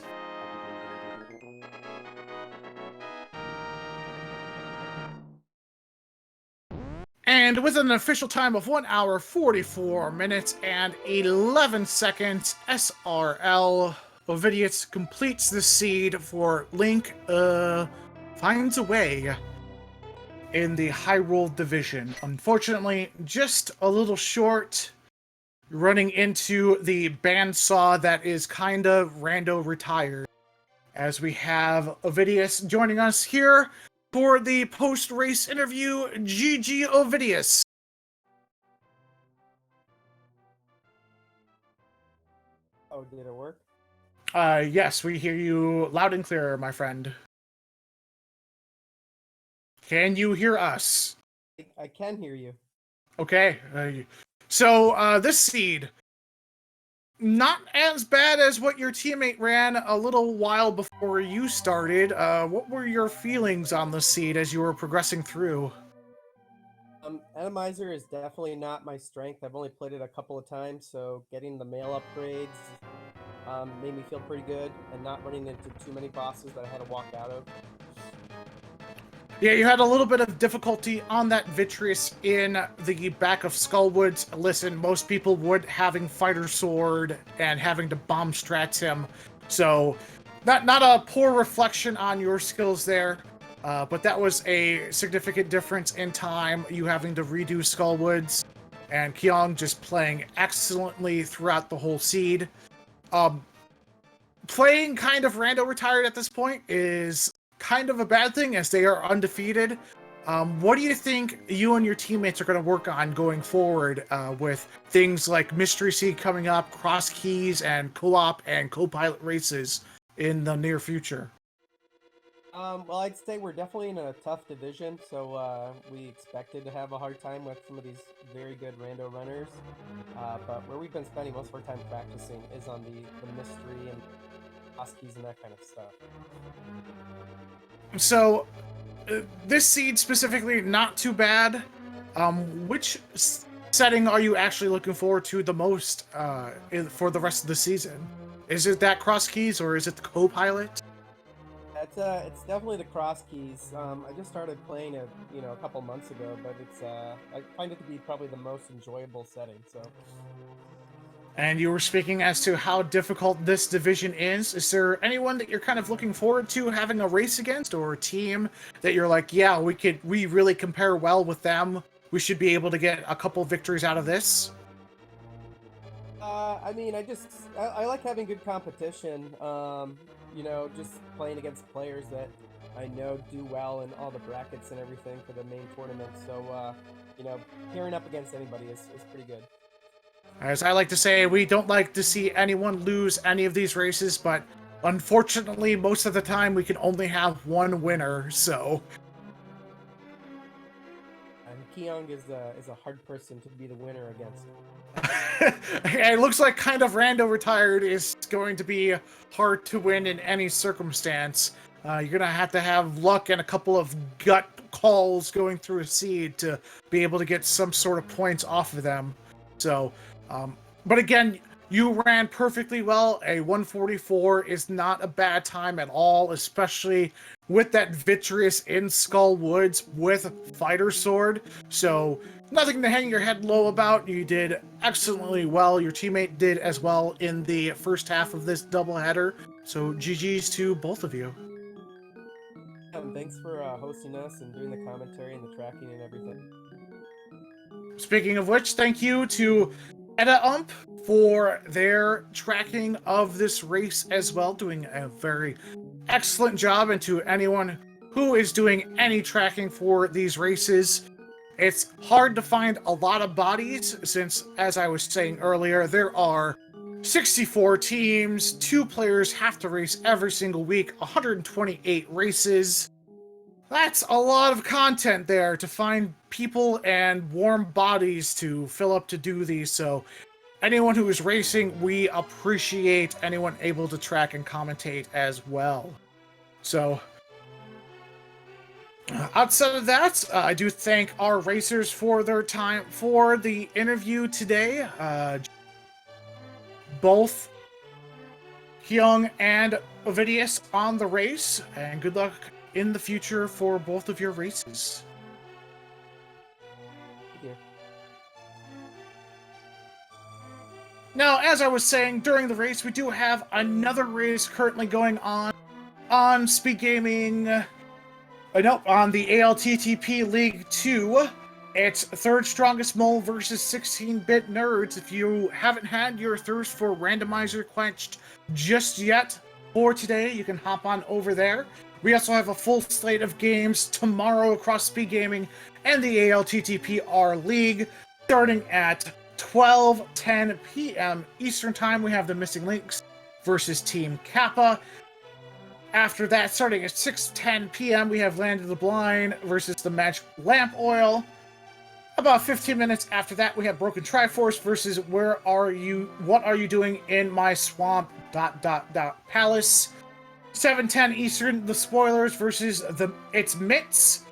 And with an official time of 1 hour, 44 minutes, and 11 seconds, SRL, Ovidius completes the seed for Link, finds a way in the Hyrule Division. Unfortunately, just a little short, running into the bandsaw that is kinda rando retired. As we have Ovidius joining us here for the post-race interview. GG Ovidius. Oh, did it work? Yes, we hear you loud and clear, my friend. Can you hear us? I can hear you. Okay. So this seed, not as bad as what your teammate ran a little while before you started. What were your feelings on the seed as you were progressing through? Randomizer is definitely not my strength. I've only played it a couple of times, so getting the mail upgrades made me feel pretty good, and not running into too many bosses that I had to walk out of. Yeah, you had a little bit of difficulty on that Vitreous in the back of Skullwoods. Listen, most people would having Fighter Sword and having to bomb strats him. So, not a poor reflection on your skills there, but that was a significant difference in time, you having to redo Skullwoods, and Kyong just playing excellently throughout the whole seed. Playing kind of rando retired at this point is kind of a bad thing, as they are undefeated. What do you think you and your teammates are going to work on going forward with things like Mystery Seed coming up, cross keys, and co-op and co-pilot races in the near future? Well, I'd say we're definitely in a tough division, so we expected to have a hard time with some of these very good rando runners. But where we've been spending most of our time practicing is on the mystery and huskies and that kind of stuff. So, this seed specifically, not too bad. Which setting are you actually looking forward to the most for the rest of the season? Is it that cross keys, or is it the co-pilot? It's definitely the cross keys. I just started playing it, a couple months ago, but it's I find it to be probably the most enjoyable setting. So. And you were speaking as to how difficult this division is. Is there anyone that you're kind of looking forward to having a race against, or a team that you're like, yeah, we really compare well with them. We should be able to get a couple victories out of this? I mean, I like having good competition. Just playing against players that I know do well in all the brackets and everything for the main tournament. So, pairing up against anybody is pretty good. As I like to say, we don't like to see anyone lose any of these races, but unfortunately, most of the time we can only have one winner, so. And Kyong is a hard person to be the winner against. It looks like kind of rando retired is going to be hard to win in any circumstance. You're gonna have to have luck and a couple of gut calls going through a seed to be able to get some sort of points off of them. So, but again, you ran perfectly well. A 144 is not a bad time at all, especially with that Vitreous in Skull Woods with Fighter Sword. So, nothing to hang your head low about. You did excellently well. Your teammate did as well in the first half of this doubleheader. So, GG's to both of you. Thanks for hosting us and doing the commentary and the tracking and everything. Speaking of which, thank you to EdaUmp for their tracking of this race as well, doing a very excellent job, and to anyone who is doing any tracking for these races. It's hard to find a lot of bodies since, as I was saying earlier, there are 64 teams, 2 players have to race every single week, 128 races. That's a lot of content there to find people and warm bodies to fill up to do these, so anyone who is racing, we appreciate anyone able to track and commentate as well. So, outside of that, I do thank our racers for their time for the interview today. Both Kyong and Ovidius on the race, and good luck in the future for both of your races. Thank you. Now, as I was saying, during the race, we do have another race currently going on Speed Gaming, on the ALTTP League 2. It's Third Strongest Mole versus 16-Bit Nerds. If you haven't had your thirst for Randomizer quenched just yet for today, you can hop on over there. We also have a full slate of games tomorrow across Speed Gaming and the ALTTPR League, starting at 12:10 p.m. Eastern Time. We have the Missing Links versus Team Kappa. After that, starting at 6:10 p.m., we have Land of the Blind versus the Magic Lamp Oil. About 15 minutes after that, we have Broken Triforce versus What Are You Doing in My Swamp... Palace. 7:10 Eastern, The Spoilers versus It's Mitts.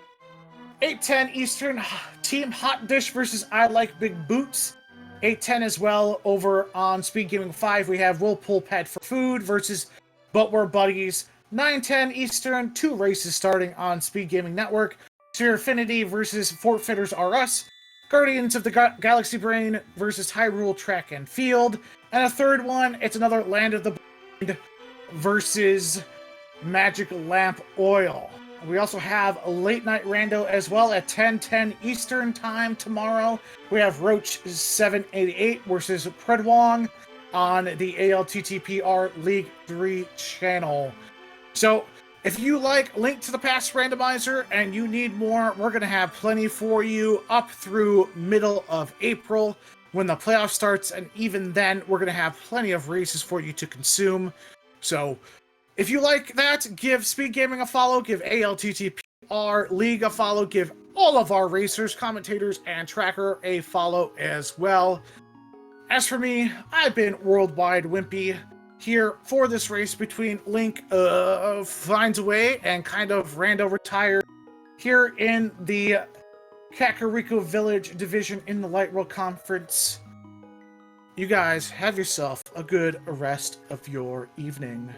8:10 Eastern, Team Hot Dish versus I Like Big Boots. 8:10 as well, over on Speed Gaming 5, we have Will Pull Pad for Food versus But We're Buddies. 9:10 Eastern, 2 races starting on Speed Gaming Network. Sphere Affinity versus Fort Fitters R Us. Guardians of the Galaxy Brain versus Hyrule Track and Field. And a third one, it's another Land of the Blind versus Magic Lamp Oil. We also have a late night rando as well at 10:10 Eastern Time tomorrow. We have Roach 788 versus Predwong on the ALTTPR League 3 channel. So, if you like Link to the Past Randomizer and you need more, we're going to have plenty for you up through middle of April when the playoff starts, and even then, we're going to have plenty of races for you to consume. So, if you like that, give Speed Gaming a follow, give ALTTPR League a follow, give all of our racers, commentators, and tracker a follow as well. As for me, I've been Worldwide Wimpy, here for this race between Link finds a way and kind of Rando retired here in the Kakariko Village division in the Light World Conference. You guys have yourself a good rest of your evening.